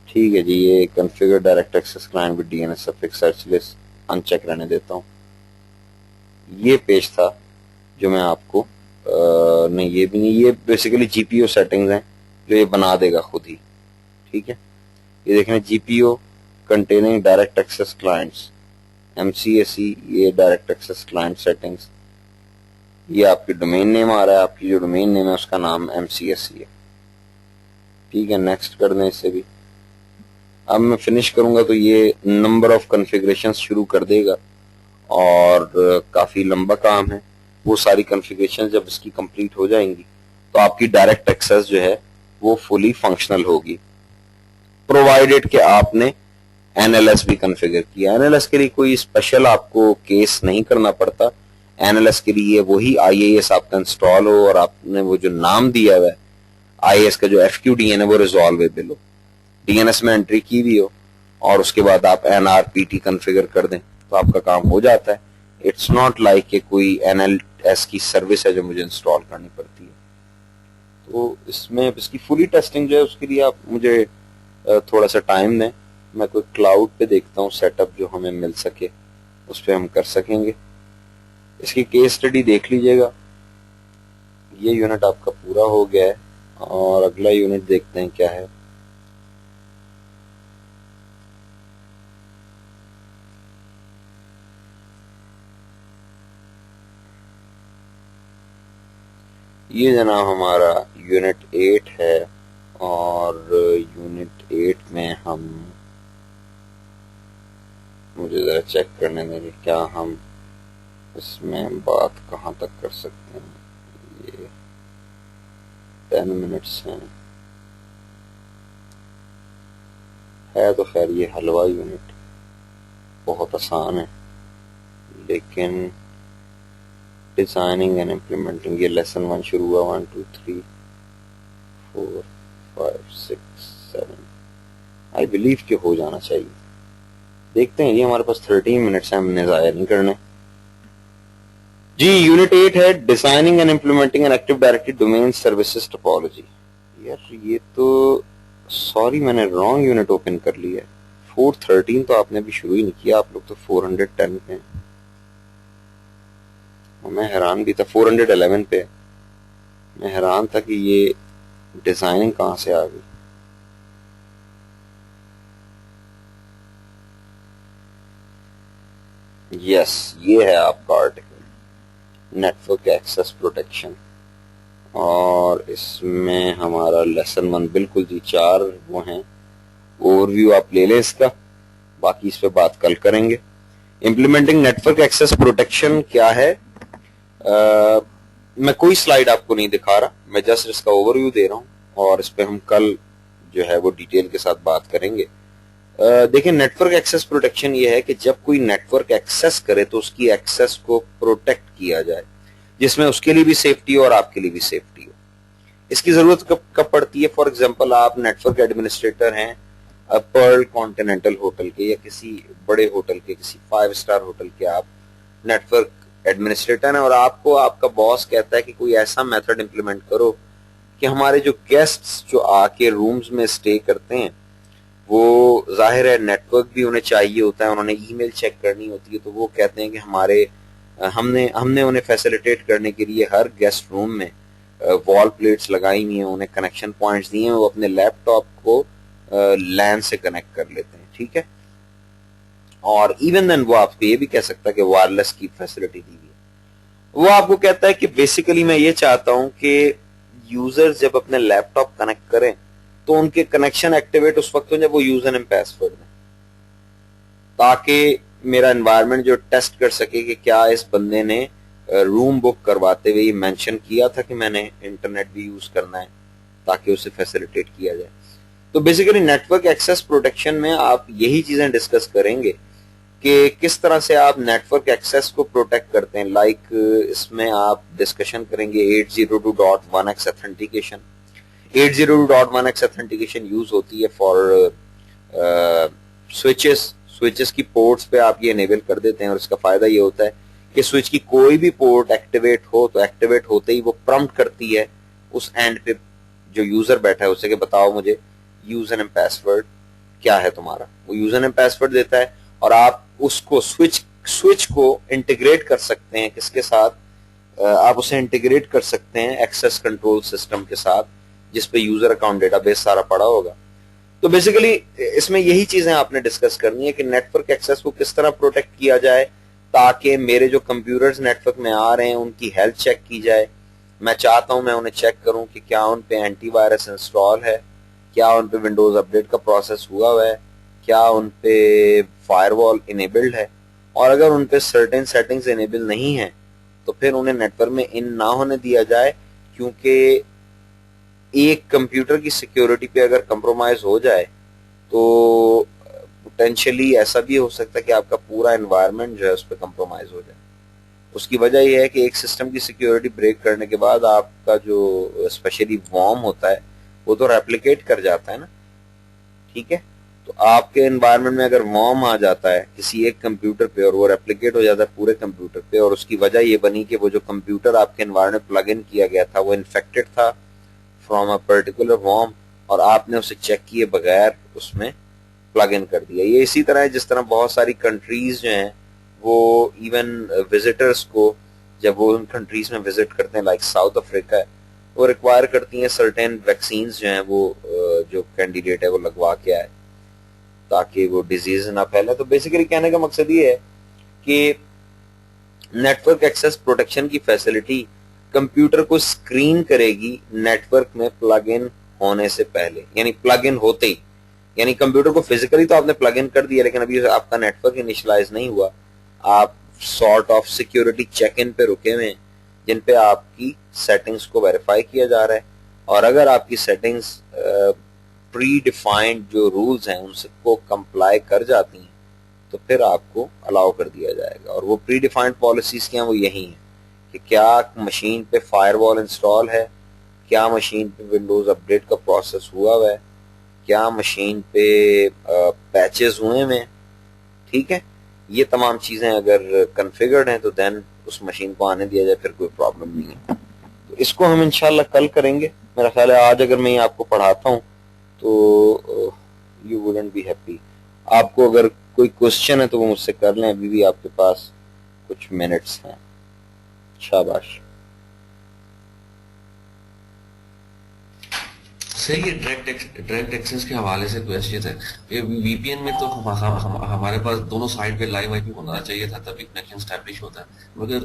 ٹھیک ہے جی, یہ configure direct access client with D N S suffix search list uncheck رہنے دیتا ہوں. یہ پیج تھا جو میں آپ کو نہیں, یہ بھی نہیں, یہ بیسیکلی جی پی او سیٹنگز ہیں جو یہ بنا دے گا خود ہی. ٹھیک ہے, یہ دیکھیں G P O containing direct access clients M C S E, یہ ڈائریکٹ ایکسس کلائنٹ سیٹنگز. یہ آپ کی ڈومین نیم آ رہا ہے, آپ کی جو ڈومین نیم ہے اس کا نام ایم سی ایس ای ہے. ٹھیک ہے, نیکسٹ کر دیں اس سے بھی. اب میں فنش کروں گا تو یہ نمبر آف کنفیگریشن شروع کر دے گا اور کافی لمبا کام ہے. وہ ساری کنفیگریشن جب اس کی کمپلیٹ ہو جائیں گی تو آپ کی ڈائریکٹ ایکسس جو ہے وہ فلی فنکشنل ہوگی, پرووائڈیڈ کہ آپ نے این ایل ایس بھی کنفیگر کیا. این ایل ایس کے لیے کوئی اسپیشل آپ کو کیس نہیں کرنا پڑتا. این ایل ایس کے لیے وہی آئی اے ایس آپ کا انسٹال ہو اور آپ نے وہ جو نام دیا ہوا ہے آئی اے ایس کا, جو ایف کیو ڈی این ہے وہ ریزالویبل ہو, ڈی این ایس میں انٹری کی بھی ہو, اور اس کے بعد آپ N R P T configure کر دیں تو آپ کا کام ہو جاتا ہے. اٹس ناٹ لائک کہ کوئی این ایل ایس کی سروس ہے جو مجھے انسٹال کرنی پڑتی ہے. تو اس میں اس کی فلی ٹیسٹنگ جو ہے اس کے لیے آپ مجھے تھوڑا سا ٹائم دیں. میں کوئی کلاؤڈ پہ دیکھتا ہوں سیٹ اپ جو ہمیں مل سکے, اس پہ ہم کر سکیں گے. اس کی کیس اسٹڈی دیکھ لیجئے گا. یہ یونٹ آپ کا پورا ہو گیا ہے اور اگلا یونٹ دیکھتے ہیں کیا ہے. یہ جناب ہمارا یونٹ 8 ہے اور یونٹ 8 میں ہم, مجھے ذرا چیک کرنے دیں کہ کیا ہم اس میں بات کہاں تک کر سکتے ہیں. یہ 10 منٹس ہیں, ہے تو خیر یہ حلوہ یونٹ بہت آسان ہے, لیکن ڈیزائننگ اینڈ امپلیمنٹنگ, یہ لیسن 1 شروع ہوا 1 2 3 4 5 6 7, آئی بلیو کہ ہو جانا چاہیے. دیکھتے ہیں, یہ ہمارے پاس 13 منٹس ہیں, ہم نے ضائع نہیں کرنے. جی یونٹ 8 ہے designing and implementing an active directory domain services topology. یار یہ تو سوری میں نے رانگ یونٹ اوپن کر لیا ہے. 413 تو آپ نے ابھی شروع ہی نہیں کیا, آپ لوگ تو 410 پہ ہیں. میں حیران بھی تھا 411 پہ, میں حیران تھا کہ یہ ڈیزائننگ کہاں سے آ گئی. یس یہ ہے آپ کا آرٹیکل, نیٹورک ایکسس پروٹیکشن, اور اس میں ہمارا لیسن 1 بالکل جی 4 وہ ہیں. اوور ویو آپ لے لیں اس کا, باقی اس پہ بات کل کریں گے. امپلیمنٹنگ نیٹورک ایکسس پروٹیکشن کیا ہے, میں کوئی سلائیڈ آپ کو نہیں دکھا رہا, میں جسٹ اس کا اوور ویو دے رہا ہوں اور اس پہ ہم کل جو ہے وہ ڈیٹیل کے ساتھ بات کریں گے. دیکھیں نیٹورک ایکسس پروٹیکشن یہ ہے کہ جب کوئی نیٹورک ایکسس کرے تو اس کی ایکسس کو پروٹیکٹ کیا جائے, جس میں اس کے لیے بھی سیفٹی ہو اور آپ کے لیے بھی سیفٹی ہو. اس کی ضرورت کب پڑتی ہے؟ فار ایگزامپل آپ نیٹورک ایڈمنسٹریٹر ہیں پرل کانٹیننٹل ہوٹل کے یا کسی بڑے ہوٹل کے, کسی 5 اسٹار ہوٹل کے آپ نیٹورک ایڈمنسٹریٹر ہیں, اور آپ کو آپ کا باس کہتا ہے کہ کوئی ایسا میتھڈ امپلیمنٹ کرو کہ ہمارے جو گیسٹس جو آ کے رومز میں اسٹے کرتے ہیں وہ ظاہر ہے نیٹورک بھی انہیں چاہیے ہوتا ہے, انہوں نے ای میل چیک کرنی ہوتی ہے, تو وہ کہتے ہیں کہ ہم نے انہیں فیسیلیٹیٹ کرنے کے لیے ہر گیسٹ روم میں وال پلیٹس لگائی ہوئی ہیں, انہیں کنیکشن پوائنٹس دیے ہیں, وہ اپنے لیپ ٹاپ کو لین سے کنیکٹ کر لیتے ہیں. ٹھیک ہے, اور ایون دین وہ آپ کو یہ بھی کہہ سکتا ہے کہ وائرلیس کی فیسلٹی دی ہوئی ہے. وہ آپ کو کہتا ہے کہ بیسیکلی میں یہ چاہتا ہوں کہ یوزر جب اپنے لیپ ٹاپ کنیکٹ کریں تو ان کے کنیکشن ایکٹیویٹ اس وقت ہو جب وہ یوزر نیم پاسورڈ دیں, تاکہ میرا انوائرمنٹ جو ٹیسٹ کر سکے کہ کیا اس بندے نے روم بک کرواتے ہوئے یہ مینشن کیا تھا کہ میں نے انٹرنیٹ بھی یوز کرنا ہے, تاکہ اسے فیسیلیٹیٹ کیا جائے. تو بیسیکلی نیٹورک ایکسس پروٹیکشن میں آپ یہی چیزیں ڈسکس کریں گے کہ کس طرح سے آپ نیٹورک ایکسس کو پروٹیکٹ کرتے ہیں. لائک اس میں آپ ڈسکشن کریں گے 802.1x authentication. 802.1x authentication use ہوتی ہے فار سوئچز سوئچز کی پورٹس پہ آپ یہ انیبل کر دیتے ہیں, اور اس کا فائدہ یہ ہوتا ہے کہ سوئچ کی کوئی بھی پورٹ ایکٹیویٹ ہو تو ایکٹیویٹ ہوتے ہی وہ پرمپٹ کرتی ہے اس اینڈ پہ جو یوزر بیٹھا ہے اسے کہ بتاؤ مجھے یوزر نیم پاس ورڈ کیا ہے تمہارا. وہ یوزر نیم پاس ورڈ دیتا ہے, اور آپ اس کو سوئچ کو انٹیگریٹ کر سکتے ہیں کس کے ساتھ, آپ اسے انٹیگریٹ کر سکتے ہیں ایکسیس کنٹرول سسٹم کے ساتھ جس پہ یوزر اکاؤنٹ ڈیٹا بیس سارا پڑا ہوگا. تو بیسیکلی اس میں یہی چیزیں آپ نے ڈسکس کرنی ہے کہ نیٹ ورک ایکسیس کو کس طرح پروٹیکٹ کیا جائے تاکہ میرے جو کمپیوٹرز نیٹ ورک میں آ رہے ہیں ان کی ہیلتھ چیک کی جائے. میں چاہتا ہوں میں انہیں چیک کروں کہ کیا ان پہ اینٹی وائرس انسٹال ہے, کیا ان پہ ونڈوز اپڈیٹ کا پروسیس ہوا ہے, کیا ان پہ فائر وال انیبلڈ ہے, اور اگر ان پہ سرٹن سیٹنگز انیبل نہیں ہیں تو پھر انہیں نیٹ ورک میں ان نہ ہونے دیا جائے, کیونکہ ایک کمپیوٹر کی سیکیورٹی پہ اگر کمپرومائز ہو جائے تو پوٹینشلی ایسا بھی ہو سکتا ہے کہ آپ کا پورا انوائرمنٹ جو ہے اس پہ کمپرومائز ہو جائے. اس کی وجہ یہ ہے کہ ایک سسٹم کی سیکیورٹی بریک کرنے کے بعد آپ کا جو اسپیشلی وارم ہوتا ہے وہ تو ریپلیکیٹ کر جاتا ہے نا, ٹھیک ہے. تو آپ کے انوائرمنٹ میں اگر وارم آ جاتا ہے کسی ایک کمپیوٹر پہ اور وہ ریپلیکیٹ ہو جاتا ہے پورے کمپیوٹر پہ, اور اس کی وجہ یہ بنی کہ وہ جو کمپیوٹر آپ کے انوائرمنٹ میں پلگ ان کیا گیا تھا وہ انفیکٹڈ تھا فرام اے پرٹیکولر وارم, اور آپ نے اسے چیک کیے بغیر اس میں پلگ ان کر دیا. یہ اسی طرح ہے جس طرح بہت ساری کنٹریز جو ہیں وہ ایون وزٹرز کو جب وہ ان کنٹریز میں وزٹ کرتے ہیں لائک ساؤتھ افریقہ ہے, وہ ریکوائر کرتی ہیں سرٹین ویکسینز جو ہیں وہ جو کینڈیڈیٹ ہے وہ لگوا کے آئے تاکہ وہ ڈیزیز نہ پھیلے. تو بیسیکلی کہنے کا مقصد یہ ہے کہ نیٹ ورک ایکسیس پروٹیکشن کی فیسلٹی کمپیوٹر کو اسکرین کرے گی نیٹ ورک میں پلگ ان ہونے سے پہلے, یعنی پلگ ان ہوتے ہی, یعنی کمپیوٹر کو فزیکلی تو آپ نے پلگ ان کر دیا لیکن ابھی آپ کا نیٹ ورک انیشلائز نہیں ہوا, آپ سارٹ آف سیکیورٹی چیک ان پہ رکے ہوئے جن پہ آپ کی سیٹنگز کو ویریفائی کیا جا رہا ہے, اور اگر آپ کی سیٹنگز پری ڈیفائنڈ جو رولز ہیں ان سے کو کمپلائی کر جاتی ہیں تو پھر آپ کو الاؤ کر دیا جائے گا. اور وہ پری ڈیفائنڈ پالیسیز کیا ہیں وہ یہی ہیں کہ کیا مشین پہ فائر وال انسٹال ہے, کیا مشین پہ ونڈوز اپڈیٹ کا پروسیس ہوا ہے, کیا مشین پہ پیچز ہوئے ہیں, ٹھیک ہے. یہ تمام چیزیں اگر کنفیگرڈ ہیں تو دین اس مشین کو آنے دیا جائے, پھر کوئی پرابلم نہیں ہے. تو اس کو ہم انشاءاللہ کل کریں گے. میرا خیال ہے آج اگر میں یہ آپ کو پڑھاتا ہوں تو یو ووڈنٹ بی ہیپی. آپ کو اگر کوئی کوشچن ہے تو وہ مجھ سے کر لیں, ابھی بھی آپ کے پاس کچھ منٹس ہیں. شاباش. صحیح ہے. ڈائریکٹ ایکسس کے حوالے سے کوشچن ہے. وی پی این میں تو ہمارے پاس دونوں سائڈ پہ لائیو آئی پی ہونا چاہیے تھا تبھی کنیکشن اسٹیبلش ہوتا ہے, مگر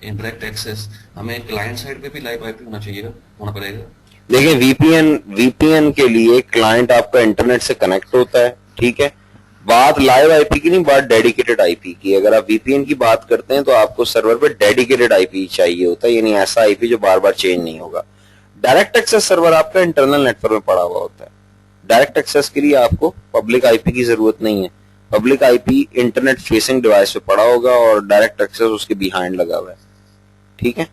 انڈائریکٹ ایکسس ہمیں کلائنٹ سائڈ پہ بھی لائیو آئی پی ہونا پڑے گا. دیکھیں وی پی این کے لیے کلائنٹ آپ کا انٹرنیٹ سے کنیکٹ ہوتا ہے, ٹھیک ہے. بات لائیو آئی پی کی نہیں, بات ڈیڈیکیٹڈ آئی پی کی. اگر آپ وی پی این کی بات کرتے ہیں تو آپ کو سرور پہ ڈیڈیکیٹڈ آئی پی چاہیے ہوتا ہے, یعنی ایسا آئی پی جو بار بار چینج نہیں ہوگا. ڈائریکٹ ایکسس سرور آپ کا انٹرنل نیٹ ورک میں پڑا ہوا ہوتا ہے. ڈائریکٹ ایکسس کے لیے آپ کو پبلک آئی پی کی ضرورت نہیں ہے. پبلک آئی پی انٹرنیٹ فیسنگ ڈیوائس پہ پڑا ہوگا اور ڈائریکٹ ایکسس اس کے بیہائنڈ لگا ہوا ہے, ٹھیک ہے.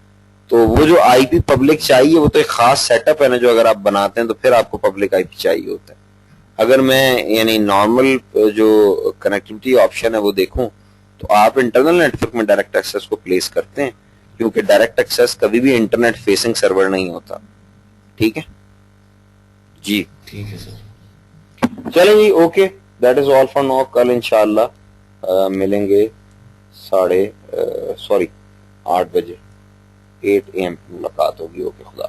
تو وہ جو آئی پی پبلک چاہیے وہ تو ایک خاص سیٹ اپ ہے نا جو اگر آپ بناتے ہیں تو پھر آپ کو پبلک آئی پی چاہیے ہوتا ہے. اگر میں یعنی نارمل جو کنیکٹیوٹی آپشن ہے وہ دیکھوں تو آپ انٹرنل نیٹ ورک میں ڈائریکٹ ایکسس کو پلیس کرتے ہیں, کیونکہ ڈائریکٹ ایکسس کبھی بھی انٹرنیٹ فیسنگ سرور نہیں ہوتا, ٹھیک ہے جی. ٹھیک ہے سر, چلیں جی, okay, that is all for now. کل انشاءاللہ ملیں گے 8 بجے 8 AM ملاقات ہوگی. اوکے, خدا.